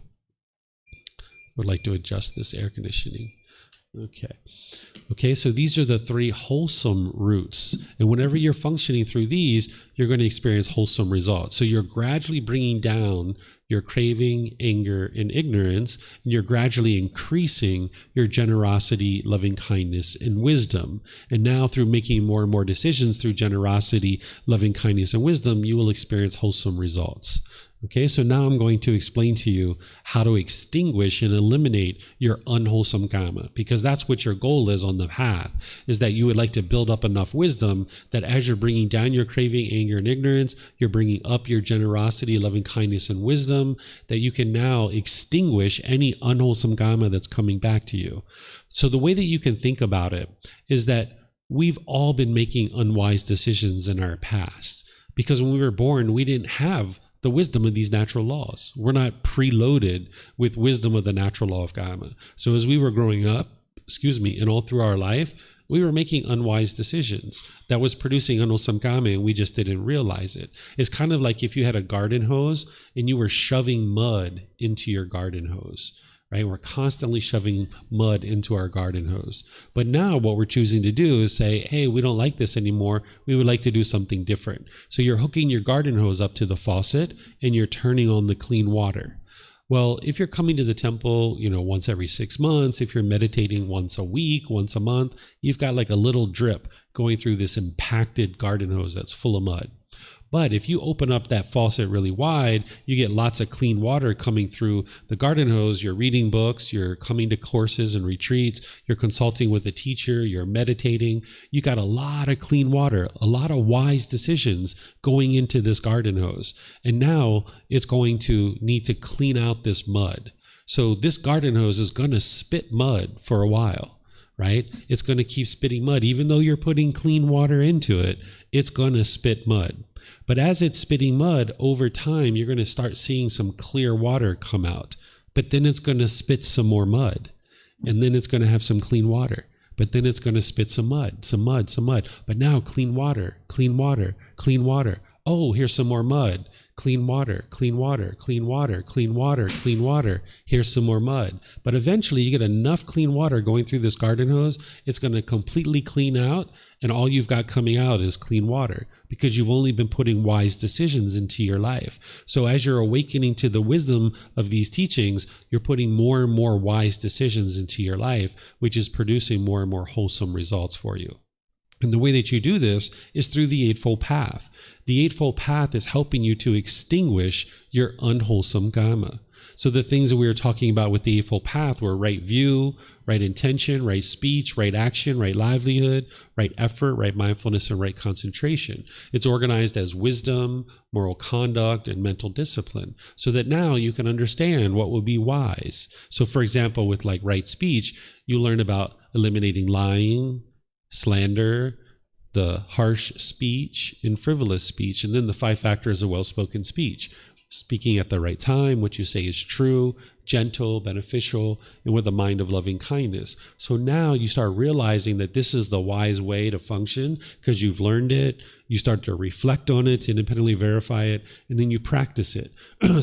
Would like to adjust this air conditioning. Okay, so these are the 3 wholesome roots. And whenever you're functioning through these, you're going to experience wholesome results. So you're gradually bringing down your craving, anger, and ignorance, and you're gradually increasing your generosity, loving kindness, and wisdom. And now through making more and more decisions through generosity, loving kindness, and wisdom, you will experience wholesome results. Okay, so now I'm going to explain to you how to extinguish and eliminate your unwholesome kamma, because that's what your goal is on the path, is that you would like to build up enough wisdom that as you're bringing down your craving, anger, and ignorance, you're bringing up your generosity, loving kindness, and wisdom, that you can now extinguish any unwholesome kamma that's coming back to you. So the way that you can think about it is that we've all been making unwise decisions in our past, because when we were born, we didn't have the wisdom of these natural laws. We're not preloaded with wisdom of the natural law of Kamma. So as we were growing up, and all through our life, we were making unwise decisions that was producing unwholesome kamma, and we just didn't realize it. It's kind of like if you had a garden hose and you were shoving mud into your garden hose. Right? We're constantly shoving mud into our garden hose. But now what we're choosing to do is say, hey, we don't like this anymore. We would like to do something different. So you're hooking your garden hose up to the faucet and you're turning on the clean water. Well, if you're coming to the temple, once every 6 months, if you're meditating once a week, once a month, you've got like a little drip going through this impacted garden hose that's full of mud. But if you open up that faucet really wide, you get lots of clean water coming through the garden hose. You're reading books, you're coming to courses and retreats, you're consulting with a teacher, you're meditating. You got a lot of clean water, a lot of wise decisions going into this garden hose. And now it's going to need to clean out this mud. So this garden hose is going to spit mud for a while, right? It's going to keep spitting mud. Even though you're putting clean water into it, it's going to spit mud. But as it's spitting mud, over time, you're going to start seeing some clear water come out. But then it's going to spit some more mud. And then it's going to have some clean water. But then it's going to spit some mud. But now clean water, clean water, clean water. Oh, here's some more mud. Clean water, clean water, clean water, clean water, clean water. Here's some more mud. But eventually you get enough clean water going through this garden hose, it's going to completely clean out, and all you've got coming out is clean water, because you've only been putting wise decisions into your life. So as you're awakening to the wisdom of these teachings, you're putting more and more wise decisions into your life, which is producing more and more wholesome results for you. And the way that you do this is through the Eightfold Path. The Eightfold Path is helping you to extinguish your unwholesome kamma. So the things that we were talking about with the Eightfold Path were right view, right intention, right speech, right action, right livelihood, right effort, right mindfulness, and right concentration. It's organized as wisdom, moral conduct, and mental discipline, so that now you can understand what would be wise. So for example, with like right speech, you learn about eliminating lying, slander, the harsh speech, and frivolous speech, and then the 5 factors of well-spoken speech. Speaking at the right time, what you say is true, gentle, beneficial, and with a mind of loving kindness. So now you start realizing that this is the wise way to function because you've learned it. You start to reflect on it, independently verify it, and then you practice it.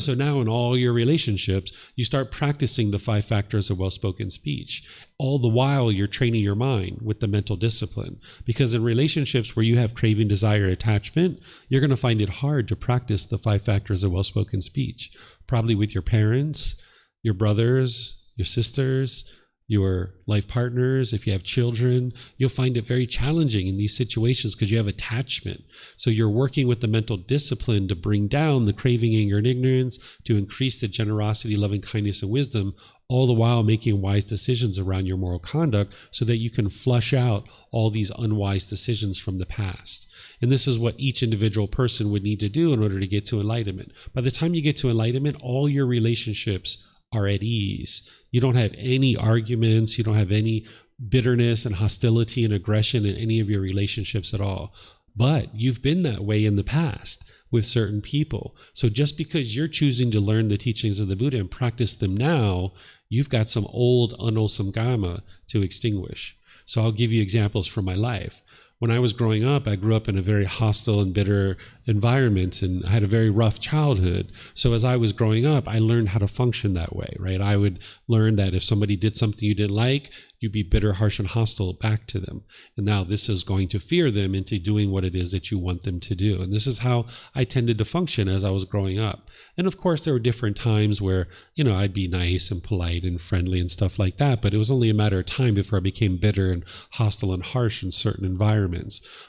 So now in all your relationships, you start practicing the 5 factors of well-spoken speech. All the while you're training your mind with the mental discipline. Because in relationships where you have craving, desire, attachment, you're going to find it hard to practice the 5 factors of well-spoken speech. Probably with your parents, your brothers, your sisters, your life partners. If you have children, you'll find it very challenging in these situations because you have attachment. So you're working with the mental discipline to bring down the craving, anger, and ignorance, to increase the generosity, loving kindness, and wisdom, all the while making wise decisions around your moral conduct so that you can flush out all these unwise decisions from the past. And this is what each individual person would need to do in order to get to enlightenment. By the time you get to enlightenment, all your relationships are at ease. You don't have any arguments. You don't have any bitterness and hostility and aggression in any of your relationships at all. But you've been that way in the past with certain people. So just because you're choosing to learn the teachings of the Buddha and practice them now, you've got some old unwholesome kamma to extinguish. So I'll give you examples from my life. when I was growing up, I grew up in a very hostile and bitter environment, and I had a very rough childhood. So as I was growing up, I learned how to function that way, right? I would learn that if somebody did something you didn't like, you'd be bitter, harsh, and hostile back to them. And now this is going to fear them into doing what it is that you want them to do. And this is how I tended to function as I was growing up. And of course, there were different times where, I'd be nice and polite and friendly and stuff like that. But it was only a matter of time before I became bitter and hostile and harsh in certain environments.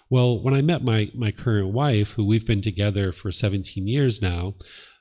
Well, when I met my current wife, who we've been together for 17 years now,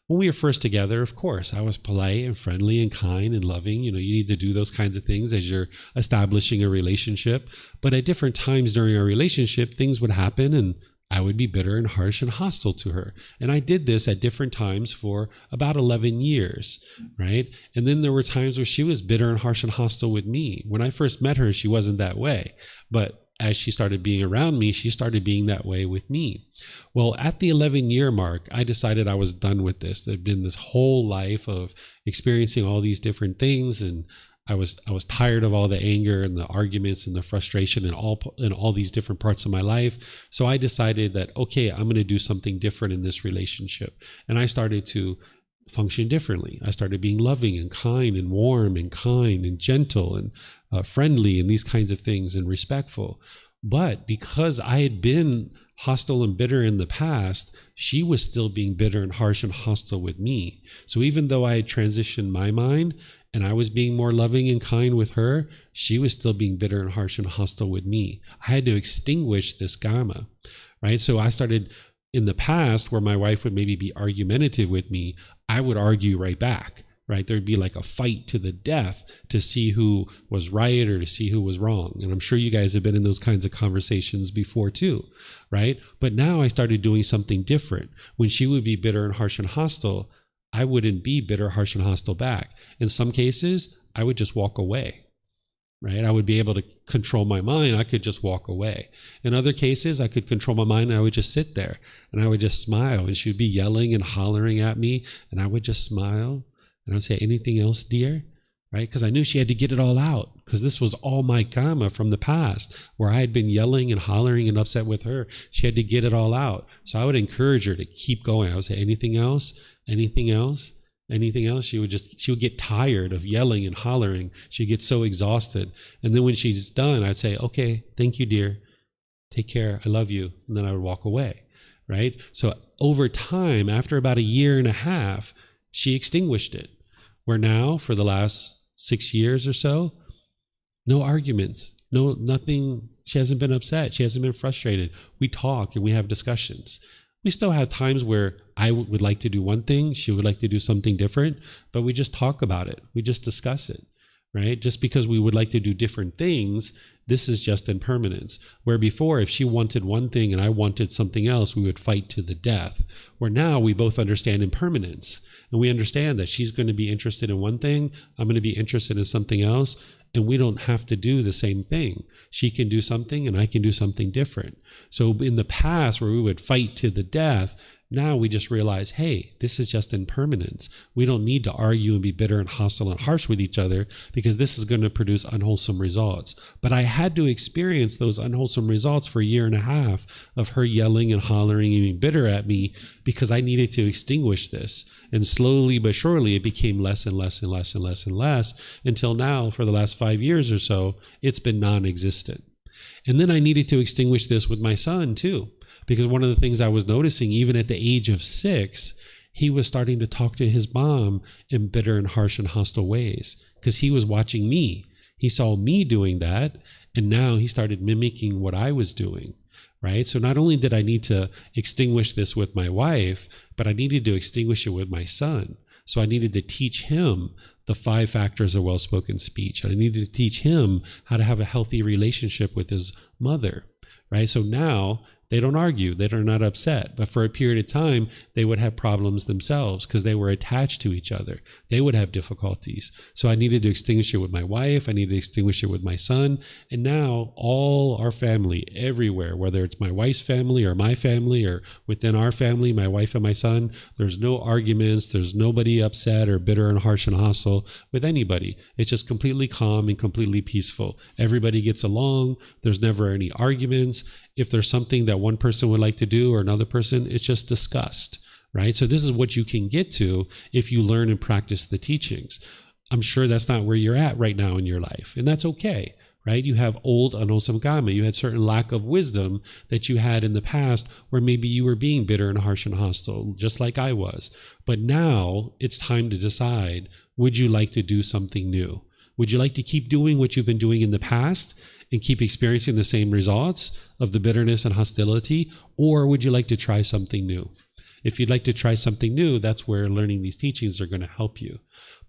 when we were first together, of course, I was polite and friendly and kind and loving. You need to do those kinds of things as you're establishing a relationship. But at different times during our relationship, things would happen and I would be bitter and harsh and hostile to her. And I did this at different times for about 11 years, right? And then there were times where she was bitter and harsh and hostile with me. When I first met her, she wasn't that way. But as she started being around me, she started being that way with me. Well, at the 11-year mark, I decided I was done with this. There'd been this whole life of experiencing all these different things, and I was tired of all the anger and the arguments and the frustration and all these different parts of my life. So I decided that, okay, I'm going to do something different in this relationship. And I started to function differently. I started being loving and kind and warm and kind and gentle and friendly and these kinds of things and respectful. But because I had been hostile and bitter in the past, she was still being bitter and harsh and hostile with me. So even though I had transitioned my mind and I was being more loving and kind with her, she was still being bitter and harsh and hostile with me. I had to extinguish this Kamma, right? So I started in the past where my wife would maybe be argumentative with me, I would argue right back, right? There'd be like a fight to the death to see who was right or to see who was wrong. And I'm sure you guys have been in those kinds of conversations before too, right? But now I started doing something different. When she would be bitter and harsh and hostile, I wouldn't be bitter, harsh, and hostile back. In some cases, I would just walk away. Right? I would be able to control my mind. I could just walk away. In other cases, I could control my mind and I would just sit there and I would just smile, and she would be yelling and hollering at me and I would just smile and I would say, anything else, dear? Right? Because I knew she had to get it all out, because this was all my Kamma from the past where I had been yelling and hollering and upset with her. She had to get it all out. So I would encourage her to keep going. I would say, anything else? Anything else? Anything else? She would get tired of yelling and hollering. She'd get so exhausted. And then when she's done, I'd say, okay, thank you, dear. Take care. I love you. And then I would walk away, right? So over time, after about 1.5 years, she extinguished it. Where now, for the last 6 years or so, no arguments, nothing. She hasn't been upset. She hasn't been frustrated. We talk and we have discussions. We still have times where I would like to do one thing, she would like to do something different, but we just talk about it. We just discuss it, right? Just because we would like to do different things, this is just impermanence. Where before, if she wanted one thing and I wanted something else, we would fight to the death. Where now we both understand impermanence, and we understand that she's going to be interested in one thing, I'm going to be interested in something else, and we don't have to do the same thing. She can do something and I can do something different. So in the past where we would fight to the death, now we just realize, hey, this is just impermanence. We don't need to argue and be bitter and hostile and harsh with each other, because this is going to produce unwholesome results. But I had to experience those unwholesome results for 1.5 years of her yelling and hollering and being bitter at me, because I needed to extinguish this. And slowly but surely, it became less and less and less and less and less, until now, for the last 5 years or so, it's been non-existent. And then I needed to extinguish this with my son too. Because one of the things I was noticing, even at the age of 6, he was starting to talk to his mom in bitter and harsh and hostile ways, because he was watching me. He saw me doing that, and now he started mimicking what I was doing, right? So not only did I need to extinguish this with my wife, but I needed to extinguish it with my son. So I needed to teach him the 5 factors of well-spoken speech. I needed to teach him how to have a healthy relationship with his mother. Right? So now They don't argue. They're not upset. But for a period of time, they would have problems themselves because they were attached to each other. They would have difficulties. So I needed to extinguish it with my wife. I needed to extinguish it with my son. And now all our family, everywhere, whether it's my wife's family or my family or within our family, my wife and my son, there's no arguments. There's nobody upset or bitter and harsh and hostile with anybody. It's just completely calm and completely peaceful. Everybody gets along. There's never any arguments. If there's something that one person would like to do or another person, it's just discussed, right? So this is what you can get to if you learn and practice the teachings. I'm sure that's not where you're at right now in your life, and that's okay, right? You have old unwholesome kamma. You had certain lack of wisdom that you had in the past where maybe you were being bitter and harsh and hostile, just like I was. But now it's time to decide, would you like to do something new? Would you like to keep doing what you've been doing in the past and keep experiencing the same results of the bitterness and hostility? Or would you like to try something new? If you'd like to try something new, that's where learning these teachings are going to help you.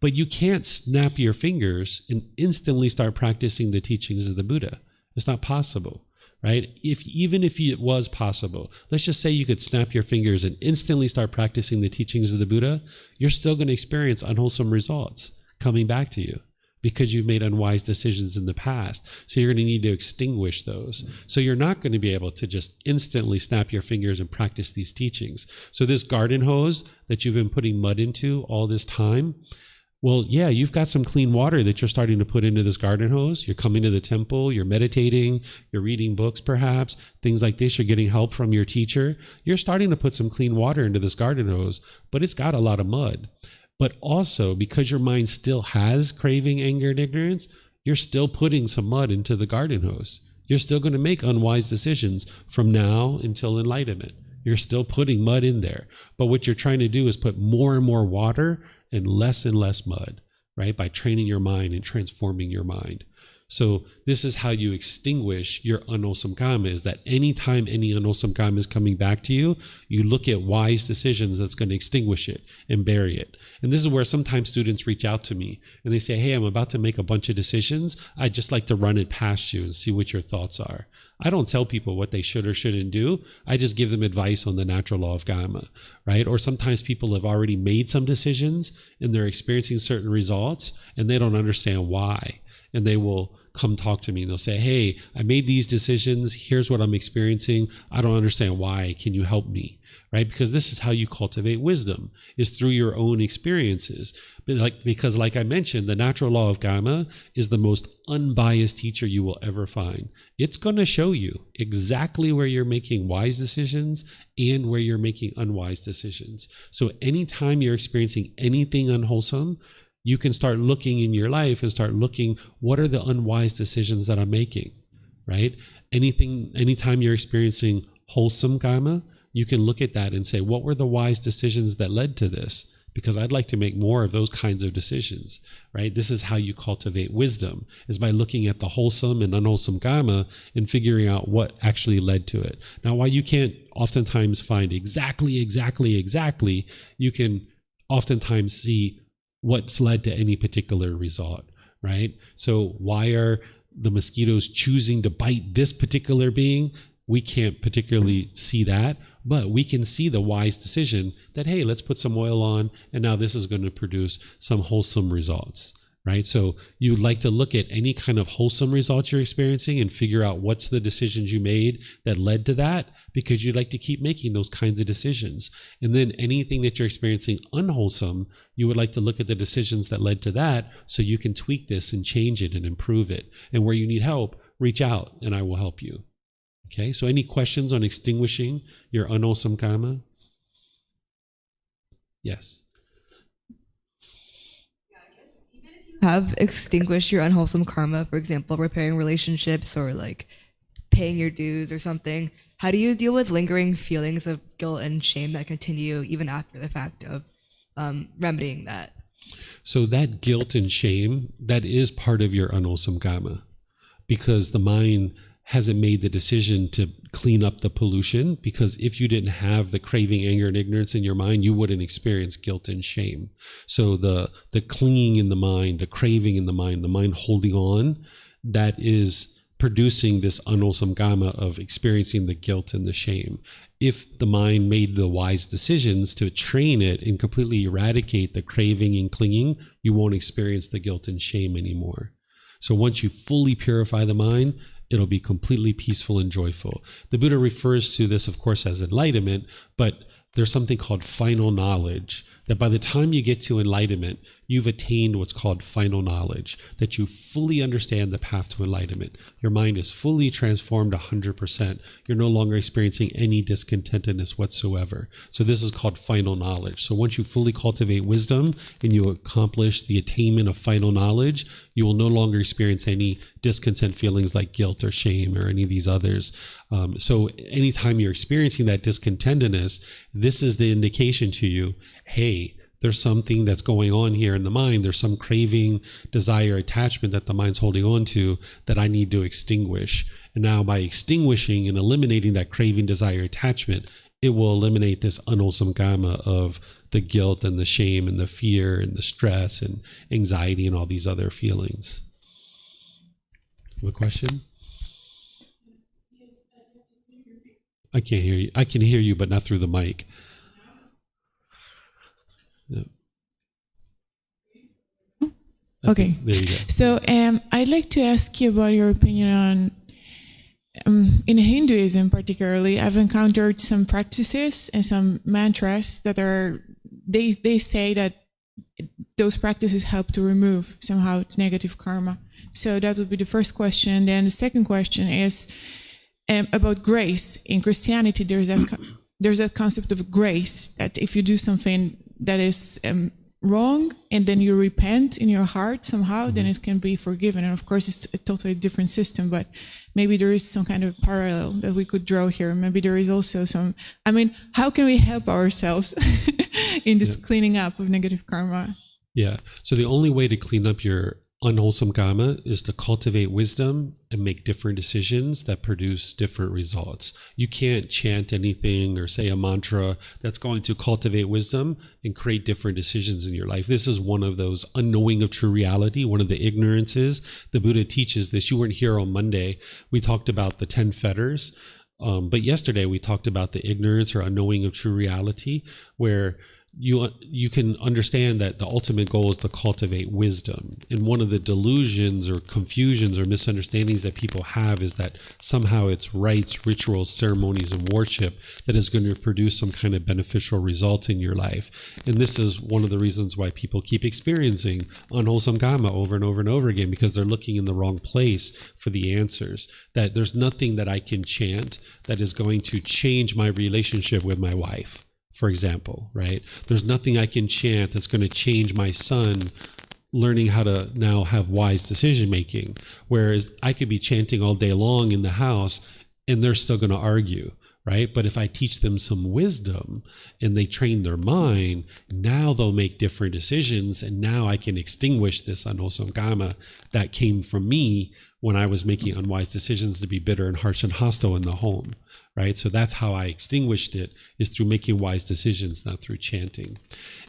But you can't snap your fingers and instantly start practicing the teachings of the Buddha. It's not possible, right? Even if it was possible, let's just say you could snap your fingers and instantly start practicing the teachings of the Buddha, you're still going to experience unwholesome results coming back to you, because you've made unwise decisions in the past. So you're going to need to extinguish those. So you're not going to be able to just instantly snap your fingers and practice these teachings. So this garden hose that you've been putting mud into all this time, well, yeah, you've got some clean water that you're starting to put into this garden hose. You're coming to the temple, you're meditating, you're reading books perhaps, things like this. You're getting help from your teacher. You're starting to put some clean water into this garden hose, but it's got a lot of mud. But also, because your mind still has craving, anger, and ignorance, you're still putting some mud into the garden hose. You're still going to make unwise decisions from now until enlightenment. You're still putting mud in there. But what you're trying to do is put more and more water and less mud, right? By training your mind and transforming your mind. So this is how you extinguish your unwholesome kamma, is that anytime any unwholesome kamma is coming back to you, you look at wise decisions that's going to extinguish it and bury it. And this is where sometimes students reach out to me and they say, hey, I'm about to make a bunch of decisions. I'd just like to run it past you and see what your thoughts are. I don't tell people what they should or shouldn't do. I just give them advice on the natural law of Kamma, right? Or sometimes people have already made some decisions and they're experiencing certain results and they don't understand why. And they will come talk to me and they'll say, hey, I made these decisions. Here's what I'm experiencing. I don't understand why. Can you help me? Right? Because this is how you cultivate wisdom, is through your own experiences. Because like I mentioned, the natural law of Kamma is the most unbiased teacher you will ever find. It's going to show you exactly where you're making wise decisions and where you're making unwise decisions. So anytime you're experiencing anything unwholesome, you can start looking in your life and start looking, what are the unwise decisions that I'm making, right? Anytime you're experiencing wholesome kamma, you can look at that and say, what were the wise decisions that led to this? Because I'd like to make more of those kinds of decisions, right? This is how you cultivate wisdom, is by looking at the wholesome and unwholesome kamma and figuring out what actually led to it. Now, while you can't oftentimes find exactly, you can oftentimes see what's led to any particular result, right? So why are the mosquitoes choosing to bite this particular being? We can't particularly see that, but we can see the wise decision that, hey, let's put some oil on, and now this is going to produce some wholesome results, right? So you'd like to look at any kind of wholesome results you're experiencing and figure out what's the decisions you made that led to that, because you'd like to keep making those kinds of decisions. And then anything that you're experiencing unwholesome, you would like to look at the decisions that led to that so you can tweak this and change it and improve it. And where you need help, reach out and I will help you. Okay, so any questions on extinguishing your unwholesome kamma? Yes. Have extinguished your unwholesome karma, for example, repairing relationships or like paying your dues or something, how do you deal with lingering feelings of guilt and shame that continue even after the fact of remedying that? So that guilt and shame, that is part of your unwholesome kamma, because the mind hasn't made the decision to clean up the pollution, because if you didn't have the craving, anger, and ignorance in your mind, you wouldn't experience guilt and shame. So the clinging in the mind, the craving in the mind holding on, that is producing this unwholesome Kamma of experiencing the guilt and the shame. If the mind made the wise decisions to train it and completely eradicate the craving and clinging, you won't experience the guilt and shame anymore. So once you fully purify the mind, it'll be completely peaceful and joyful. The Buddha refers to this, of course, as enlightenment, but there's something called final knowledge, that by the time you get to enlightenment, you've attained what's called final knowledge, that you fully understand the path to enlightenment. Your mind is fully transformed 100%. You're no longer experiencing any discontentedness whatsoever. So this is called final knowledge. So once you fully cultivate wisdom and you accomplish the attainment of final knowledge, you will no longer experience any discontent feelings like guilt or shame or any of these others. So anytime you're experiencing that discontentedness, this is the indication to you, hey, there's something that's going on here in the mind. There's some craving, desire, attachment that the mind's holding on to that I need to extinguish. And now by extinguishing and eliminating that craving, desire, attachment, it will eliminate this unwholesome Kamma of the guilt and the shame and the fear and the stress and anxiety and all these other feelings. You have a question? I can't hear you. I can hear you, but not through the mic. Yeah. Okay. There you go. So I'd like to ask you about your opinion on, in Hinduism particularly, I've encountered some practices and some mantras that are, they say that those practices help to remove somehow negative karma. So that would be the first question. Then the second question is about grace. In Christianity, there's that concept of grace, that if you do something that is wrong and then you repent in your heart somehow, then it can be forgiven. And of course, it's a totally different system, but maybe there is some kind of parallel that we could draw here. Maybe there is also some, I mean, how can we help ourselves in this cleaning up of negative karma? Yeah. So the only way to clean up your unwholesome Kamma is to cultivate wisdom and make different decisions that produce different results. You can't chant anything or say a mantra that's going to cultivate wisdom and create different decisions in your life. This is one of those unknowing of true reality, one of the ignorances. The Buddha teaches this. You weren't here on Monday. We talked about the 10 fetters. But yesterday we talked about the ignorance or unknowing of true reality, where you can understand that the ultimate goal is to cultivate wisdom. And one of the delusions or confusions or misunderstandings that people have is that somehow it's rites, rituals, ceremonies, and worship that is going to produce some kind of beneficial result in your life. And this is one of the reasons why people keep experiencing unwholesome Kamma over and over and over again, because they're looking in the wrong place for the answers. That there's nothing that I can chant that is going to change my relationship with my wife, for example, right? There's nothing I can chant that's going to change my son learning how to now have wise decision making. Whereas I could be chanting all day long in the house and they're still going to argue, right? But if I teach them some wisdom and they train their mind, now they'll make different decisions, and now I can extinguish this unwholesome Kamma that came from me when I was making unwise decisions to be bitter and harsh and hostile in the home, right? So that's how I extinguished it, is through making wise decisions, not through chanting.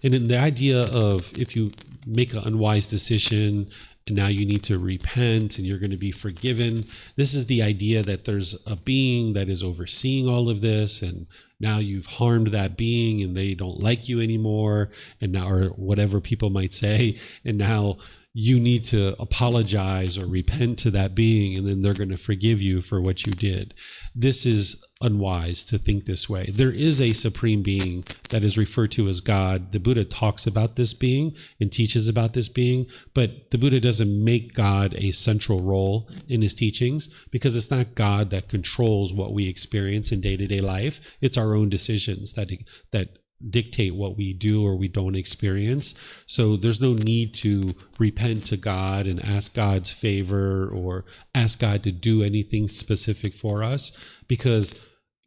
And in the idea of, if you make an unwise decision and now you need to repent and you're going to be forgiven, this is the idea that there's a being that is overseeing all of this, and now you've harmed that being and they don't like you anymore, and now, or whatever people might say, and now you need to apologize or repent to that being, and then they're going to forgive you for what you did. This is unwise to think this way. There is a supreme being that is referred to as God. The Buddha talks about this being and teaches about this being, but the Buddha doesn't make God a central role in his teachings, because it's not God that controls what we experience in day-to-day life. It's our own decisions that dictate what we do or we don't experience. So there's no need to repent to God and ask God's favor or ask God to do anything specific for us, because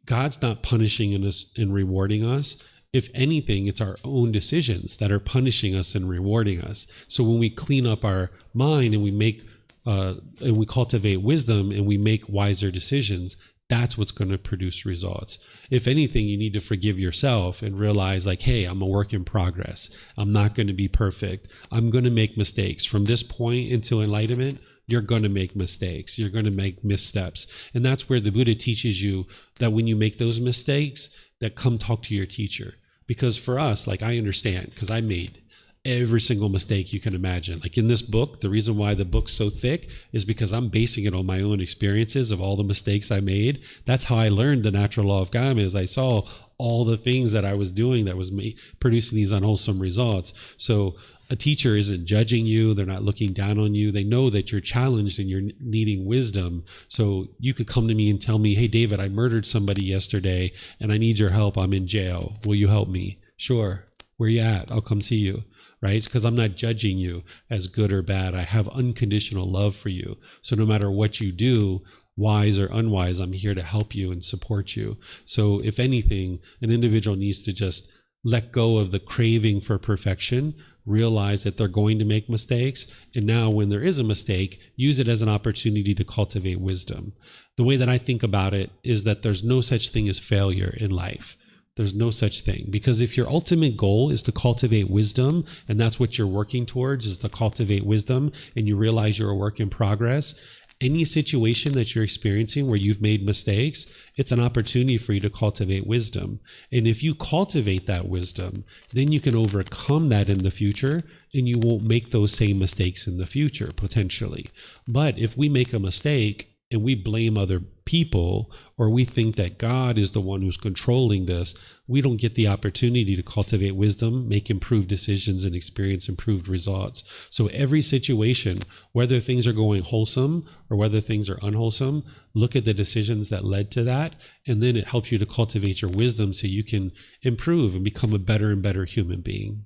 God's not punishing us and rewarding us. If anything, it's our own decisions that are punishing us and rewarding us. So when we clean up our mind and we make and we cultivate wisdom and we make wiser decisions, that's what's going to produce results. If anything, you need to forgive yourself and realize, like, hey, I'm a work in progress. I'm not going to be perfect. I'm going to make mistakes. From this point until enlightenment, you're going to make mistakes. You're going to make missteps. And that's where the Buddha teaches you that when you make those mistakes, that come talk to your teacher. Because for us, like, I understand, because I made every single mistake you can imagine. Like in this book, the reason why the book's so thick is because I'm basing it on my own experiences of all the mistakes I made. That's how I learned the natural law of Kamma, is I saw all the things that I was doing that was producing these unwholesome results. So a teacher isn't judging you. They're not looking down on you. They know that you're challenged and you're needing wisdom. So you could come to me and tell me, hey, David, I murdered somebody yesterday and I need your help. I'm in jail. Will you help me? Sure. Where you at? I'll come see you. Right? Because I'm not judging you as good or bad. I have unconditional love for you. So no matter what you do, wise or unwise, I'm here to help you and support you. So if anything, an individual needs to just let go of the craving for perfection, realize that they're going to make mistakes, and now when there is a mistake, use it as an opportunity to cultivate wisdom. The way that I think about it is that there's no such thing as failure in life. There's no such thing, because if your ultimate goal is to cultivate wisdom, and that's what you're working towards, is to cultivate wisdom, and you realize you're a work in progress, any situation that you're experiencing where you've made mistakes, it's an opportunity for you to cultivate wisdom. And if you cultivate that wisdom, then you can overcome that in the future, and you won't make those same mistakes in the future, potentially. But if we make a mistake and we blame other people, or we think that God is the one who's controlling this, we don't get the opportunity to cultivate wisdom, make improved decisions, and experience improved results. So every situation, whether things are going wholesome or whether things are unwholesome, look at the decisions that led to that, and then it helps you to cultivate your wisdom so you can improve and become a better and better human being.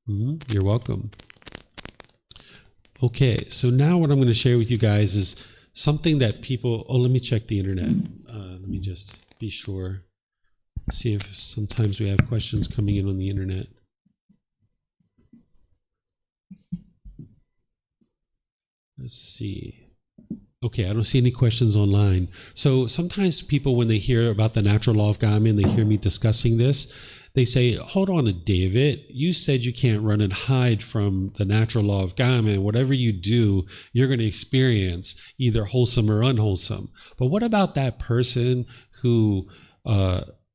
You're welcome. Okay, so now what I'm going to share with you guys is something that people, let me check the internet. Let me just be sure. See if sometimes we have questions coming in on the internet. Let's see. Okay, I don't see any questions online. So sometimes people, when they hear about the natural law of Kamma and they hear me discussing this, they say, hold on, David, you said you can't run and hide from the natural law of Kamma, and whatever you do, you're going to experience either wholesome or unwholesome. But what about that person who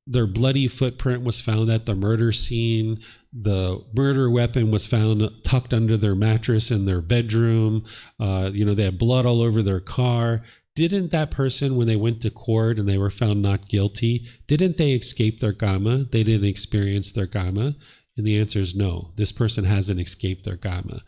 their bloody footprint was found at the murder scene, the murder weapon was found tucked under their mattress in their bedroom, they had blood all over their car? Didn't that person, when they went to court and they were found not guilty, didn't they escape their Kamma? They didn't experience their Kamma? And the answer is no. This person hasn't escaped their Kamma.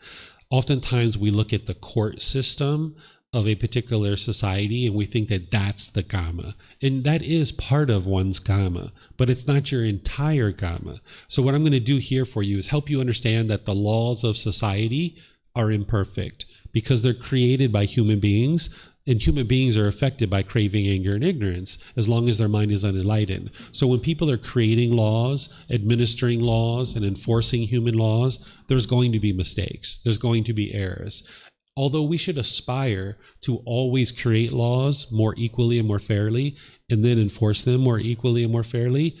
Oftentimes we look at the court system of a particular society and we think that that's the Kamma. And that is part of one's Kamma, but it's not your entire Kamma. So what I'm going to do here for you is help you understand that the laws of society are imperfect because they're created by human beings. And human beings are affected by craving, anger, and ignorance as long as their mind is unenlightened. So when people are creating laws, administering laws, and enforcing human laws, there's going to be mistakes. There's going to be errors. Although we should aspire to always create laws more equally and more fairly, and then enforce them more equally and more fairly,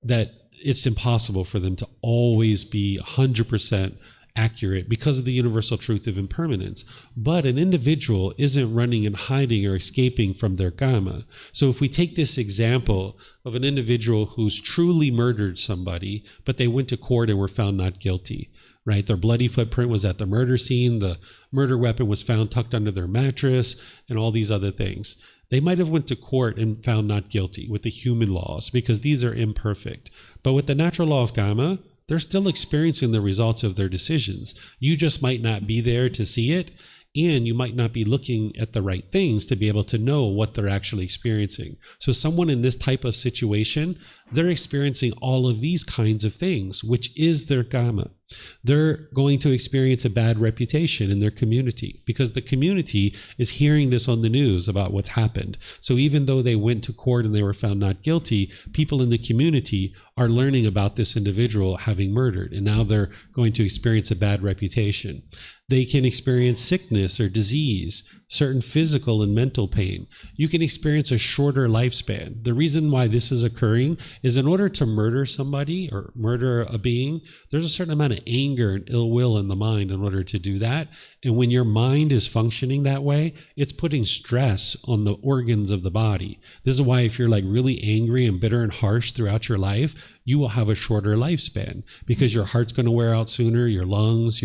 that it's impossible for them to always be 100% accurate because of the universal truth of impermanence. But an individual isn't running and hiding or escaping from their Kamma. So if we take this example of an individual who's truly murdered somebody, but they went to court and were found not guilty, right? Their bloody footprint was at the murder scene, the murder weapon was found tucked under their mattress, and all these other things. They might have went to court and found not guilty with the human laws because these are imperfect. But with the natural law of Kamma, they're still experiencing the results of their decisions. You just might not be there to see it, and you might not be looking at the right things to be able to know what they're actually experiencing. So someone in this type of situation, they're experiencing all of these kinds of things, which is their Kamma. They're going to experience a bad reputation in their community because the community is hearing this on the news about what's happened. So even though they went to court and they were found not guilty, people in the community are learning about this individual having murdered, and now they're going to experience a bad reputation. They can experience sickness or disease, certain physical and mental pain. You can experience a shorter lifespan. The reason why this is occurring is in order to murder somebody or murder a being, there's a certain amount of anger and ill will in the mind in order to do that. And when your mind is functioning that way, it's putting stress on the organs of the body. This is why if you're like really angry and bitter and harsh throughout your life, you will have a shorter lifespan because your heart's going to wear out sooner, your lungs,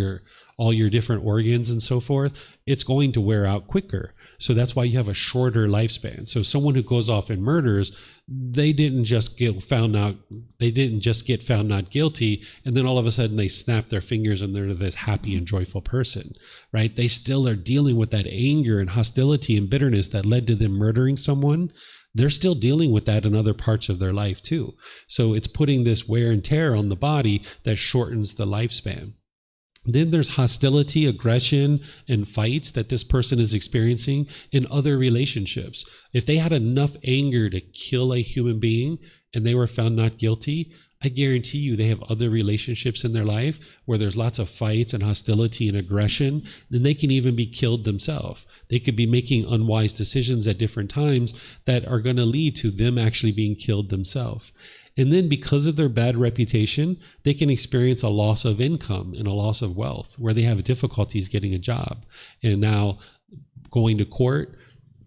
all your different organs and so forth, it's going to wear out quicker. So that's why you have a shorter lifespan. So someone who goes off and murders, they didn't just get found not guilty, and then all of a sudden they snap their fingers and they're this happy and joyful person, right? They still are dealing with that anger and hostility and bitterness that led to them murdering someone. They're still dealing with that in other parts of their life too. So it's putting this wear and tear on the body that shortens the lifespan. Then there's hostility, aggression, and fights that this person is experiencing in other relationships. If they had enough anger to kill a human being and they were found not guilty, I guarantee you they have other relationships in their life where there's lots of fights and hostility and aggression. Then they can even be killed themselves. They could be making unwise decisions at different times that are going to lead to them actually being killed themselves. And then because of their bad reputation, they can experience a loss of income and a loss of wealth where they have difficulties getting a job. And now going to court,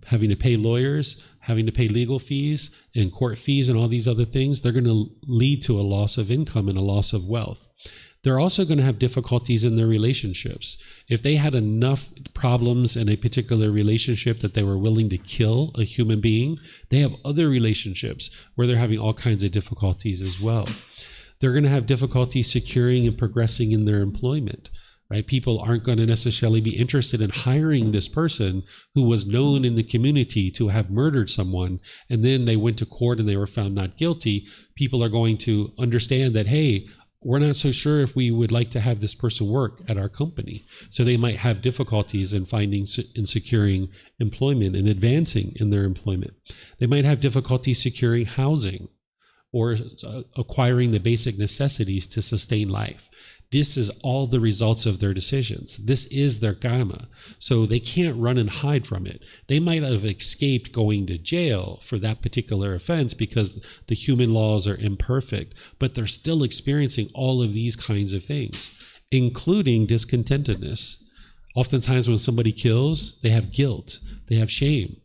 having to pay lawyers, having to pay legal fees and court fees and all these other things, they're going to lead to a loss of income and a loss of wealth. They're also going to have difficulties in their relationships. If they had enough problems in a particular relationship that they were willing to kill a human being, they have other relationships where they're having all kinds of difficulties as well. They're going to have difficulty securing and progressing in their employment, right? People aren't going to necessarily be interested in hiring this person who was known in the community to have murdered someone, and then they went to court and they were found not guilty. People are going to understand that, hey, we're not so sure if we would like to have this person work at our company. So they might have difficulties in securing employment and advancing in their employment. They might have difficulty securing housing or acquiring the basic necessities to sustain life. This is all the results of their decisions. This is their karma. So they can't run and hide from it. They might have escaped going to jail for that particular offense because the human laws are imperfect, but they're still experiencing all of these kinds of things, including discontentedness. Oftentimes when somebody kills, they have guilt, they have shame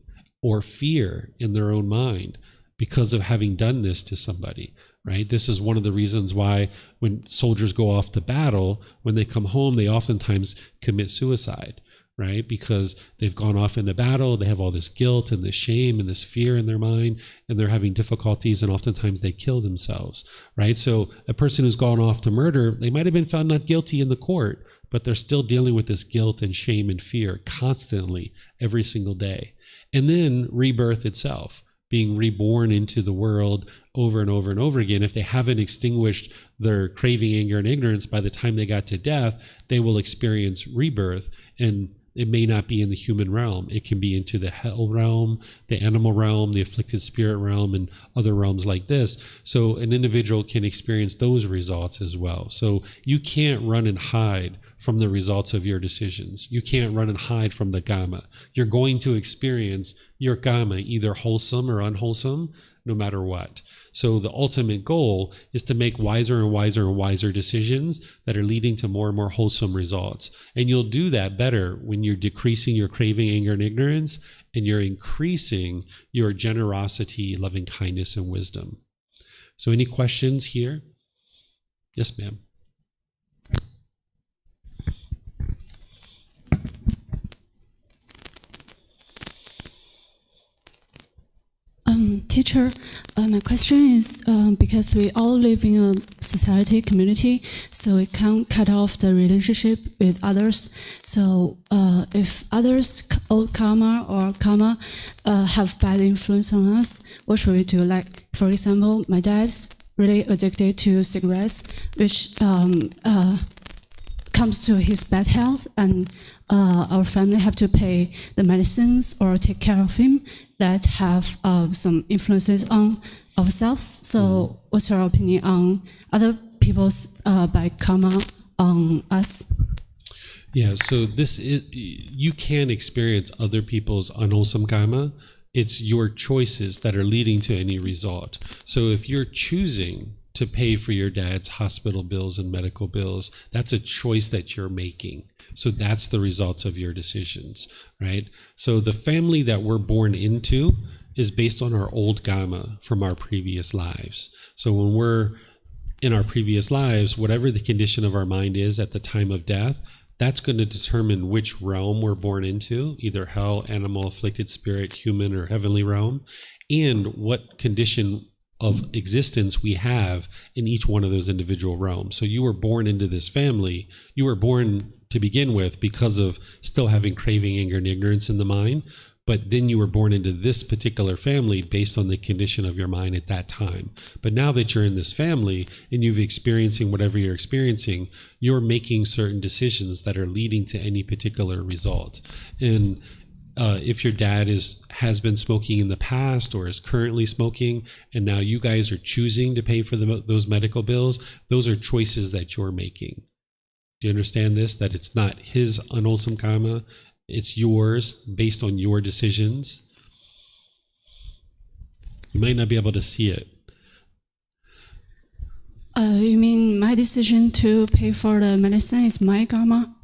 or fear in their own mind because of having done this to somebody. Right? This is one of the reasons why when soldiers go off to battle, when they come home, they oftentimes commit suicide, right? Because they've gone off into battle, they have all this guilt and this shame and this fear in their mind, and they're having difficulties, and oftentimes they kill themselves, right? So a person who's gone off to murder, they might have been found not guilty in the court, but they're still dealing with this guilt and shame and fear constantly every single day. And then rebirth itself, being reborn into the world over and over and over again. If they haven't extinguished their craving, anger, and ignorance by the time they got to death, they will experience rebirth. And it may not be in the human realm. It can be into the hell realm, the animal realm, the afflicted spirit realm, and other realms like this. So an individual can experience those results as well. So you can't run and hide from the results of your decisions. You can't run and hide from the karma. You're going to experience your karma, either wholesome or unwholesome, no matter what. So the ultimate goal is to make wiser and wiser and wiser decisions that are leading to more and more wholesome results. And you'll do that better when you're decreasing your craving, anger, and ignorance, and you're increasing your generosity, loving kindness, and wisdom. So any questions here? Yes, ma'am. Teacher, my question is because we all live in a society, community, so we can't cut off the relationship with others. So if others, old karma or karma, have bad influence on us, what should we do? Like, for example, my dad's really addicted to cigarettes, which comes to his bad health, and our family have to pay the medicines or take care of him that have some influences on ourselves. So what's your opinion on other people's bad karma on us? Yeah, so this is, you can experience other people's unwholesome karma. It's your choices that are leading to any result. So if you're choosing to pay for your dad's hospital bills and medical bills, that's a choice that you're making. So that's the results of your decisions, right? So the family that we're born into is based on our old karma from our previous lives. So when we're in our previous lives, whatever the condition of our mind is at the time of death, that's going to determine which realm we're born into, either hell, animal, afflicted spirit, human, or heavenly realm, and what condition of existence we have in each one of those individual realms. So you were born into this family. You were born to begin with because of still having craving, anger, and ignorance in the mind. But then you were born into this particular family based on the condition of your mind at that time. But now that you're in this family and you're experiencing whatever you're experiencing, you're making certain decisions that are leading to any particular result. And if your dad has been smoking in the past or is currently smoking, and now you guys are choosing to pay for those medical bills, those are choices that you're making. Do you understand this? That it's not his unwholesome karma, it's yours based on your decisions. You might not be able to see it. You mean my decision to pay for the medicine is my karma?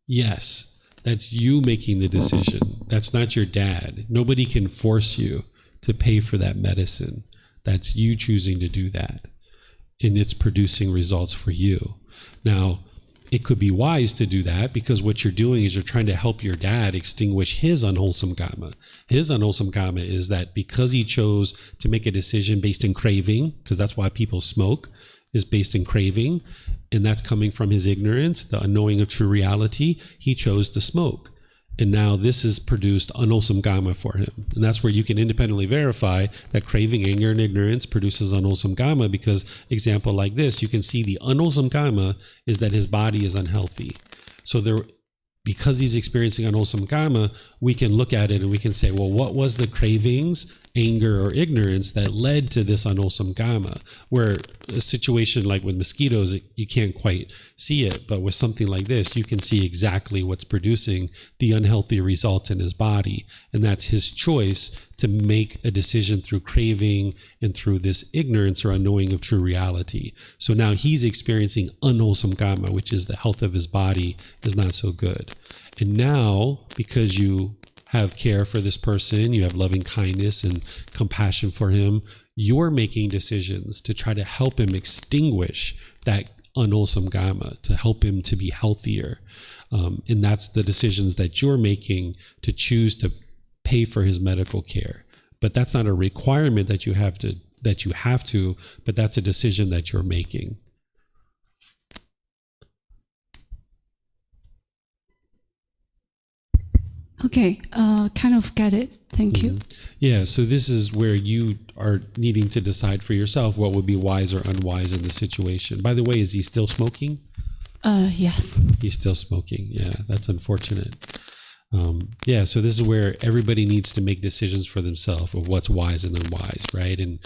Yes, that's you making the decision. That's not your dad. Nobody can force you to pay for that medicine. That's you choosing to do that. And it's producing results for you. Now, it could be wise to do that because what you're doing is you're trying to help your dad extinguish his unwholesome karma. His unwholesome karma is that because he chose to make a decision based in craving, because that's why people smoke, is based in craving, and that's coming from his ignorance, the unknowing of true reality, he chose to smoke. And now this has produced unwholesome karma for him. And that's where you can independently verify that craving, anger, and ignorance produces unwholesome karma because, example like this, you can see the unwholesome karma is that his body is unhealthy. So because he's experiencing unwholesome karma, we can look at it and we can say, well, what was the cravings, anger, or ignorance that led to this unwholesome karma? Where a situation like with mosquitoes, you can't quite see it, but with something like this, you can see exactly what's producing the unhealthy result in his body. And that's his choice to make a decision through craving and through this ignorance or unknowing of true reality. So now he's experiencing unwholesome karma, which is the health of his body is not so good. And now, because you have care for this person, you have loving kindness and compassion for him, you're making decisions to try to help him extinguish that unwholesome karma, to help him to be healthier. And that's the decisions that you're making to choose to pay for his medical care. But that's not a requirement that you have to, but that's a decision that you're making. Okay, kind of get it. Thank you. Yeah, so this is where you are needing to decide for yourself what would be wise or unwise in the situation. By the way, is he still smoking? Yes. He's still smoking. Yeah, that's unfortunate. Yeah, so this is where everybody needs to make decisions for themselves of what's wise and unwise, right? And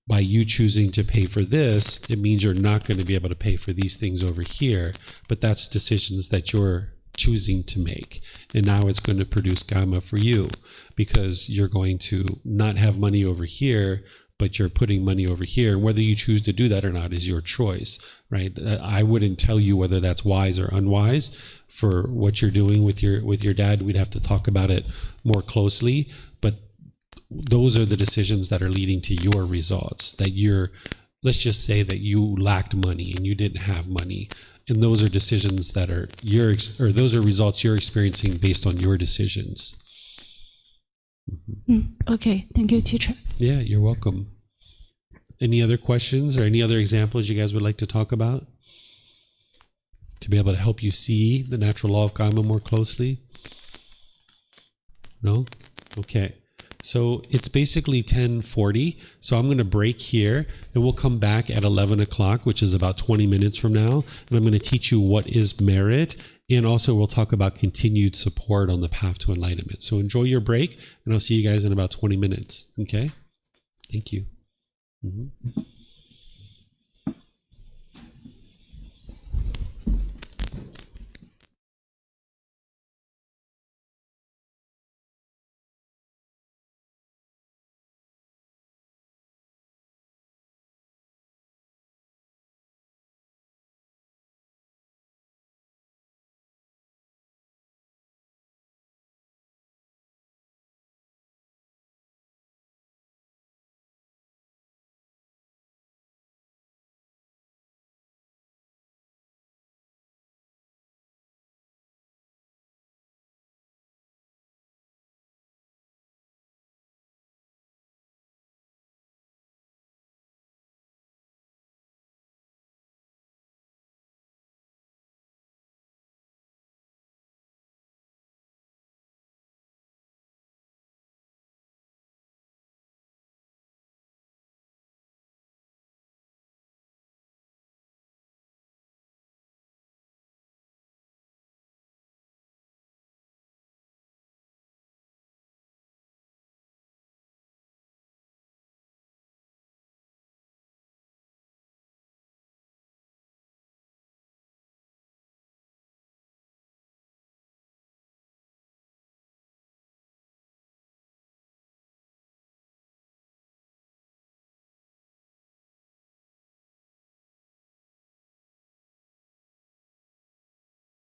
by you choosing to pay for this, it means you're not going to be able to pay for these things over here, but that's decisions that you're choosing to make. And now it's going to produce karma for you because you're going to not have money over here, but you're putting money over here. And whether you choose to do that or not is your choice, right? I wouldn't tell you whether that's wise or unwise for what you're doing with your dad. We'd have to talk about it more closely, but those are the decisions that are leading to your results. That let's just say that you lacked money and you didn't have money. And those are decisions that are those are results you're experiencing based on your decisions. Okay, thank you, teacher. Yeah, you're welcome. Any other questions or any other examples you guys would like to talk about to be able to help you see the natural law of Kamma more closely? No? Okay. So it's basically 10:40. So I'm going to break here and we'll come back at 11 o'clock, which is about 20 minutes from now. And I'm going to teach you what is merit. And also we'll talk about continued support on the path to enlightenment. So enjoy your break and I'll see you guys in about 20 minutes. Okay? Thank you.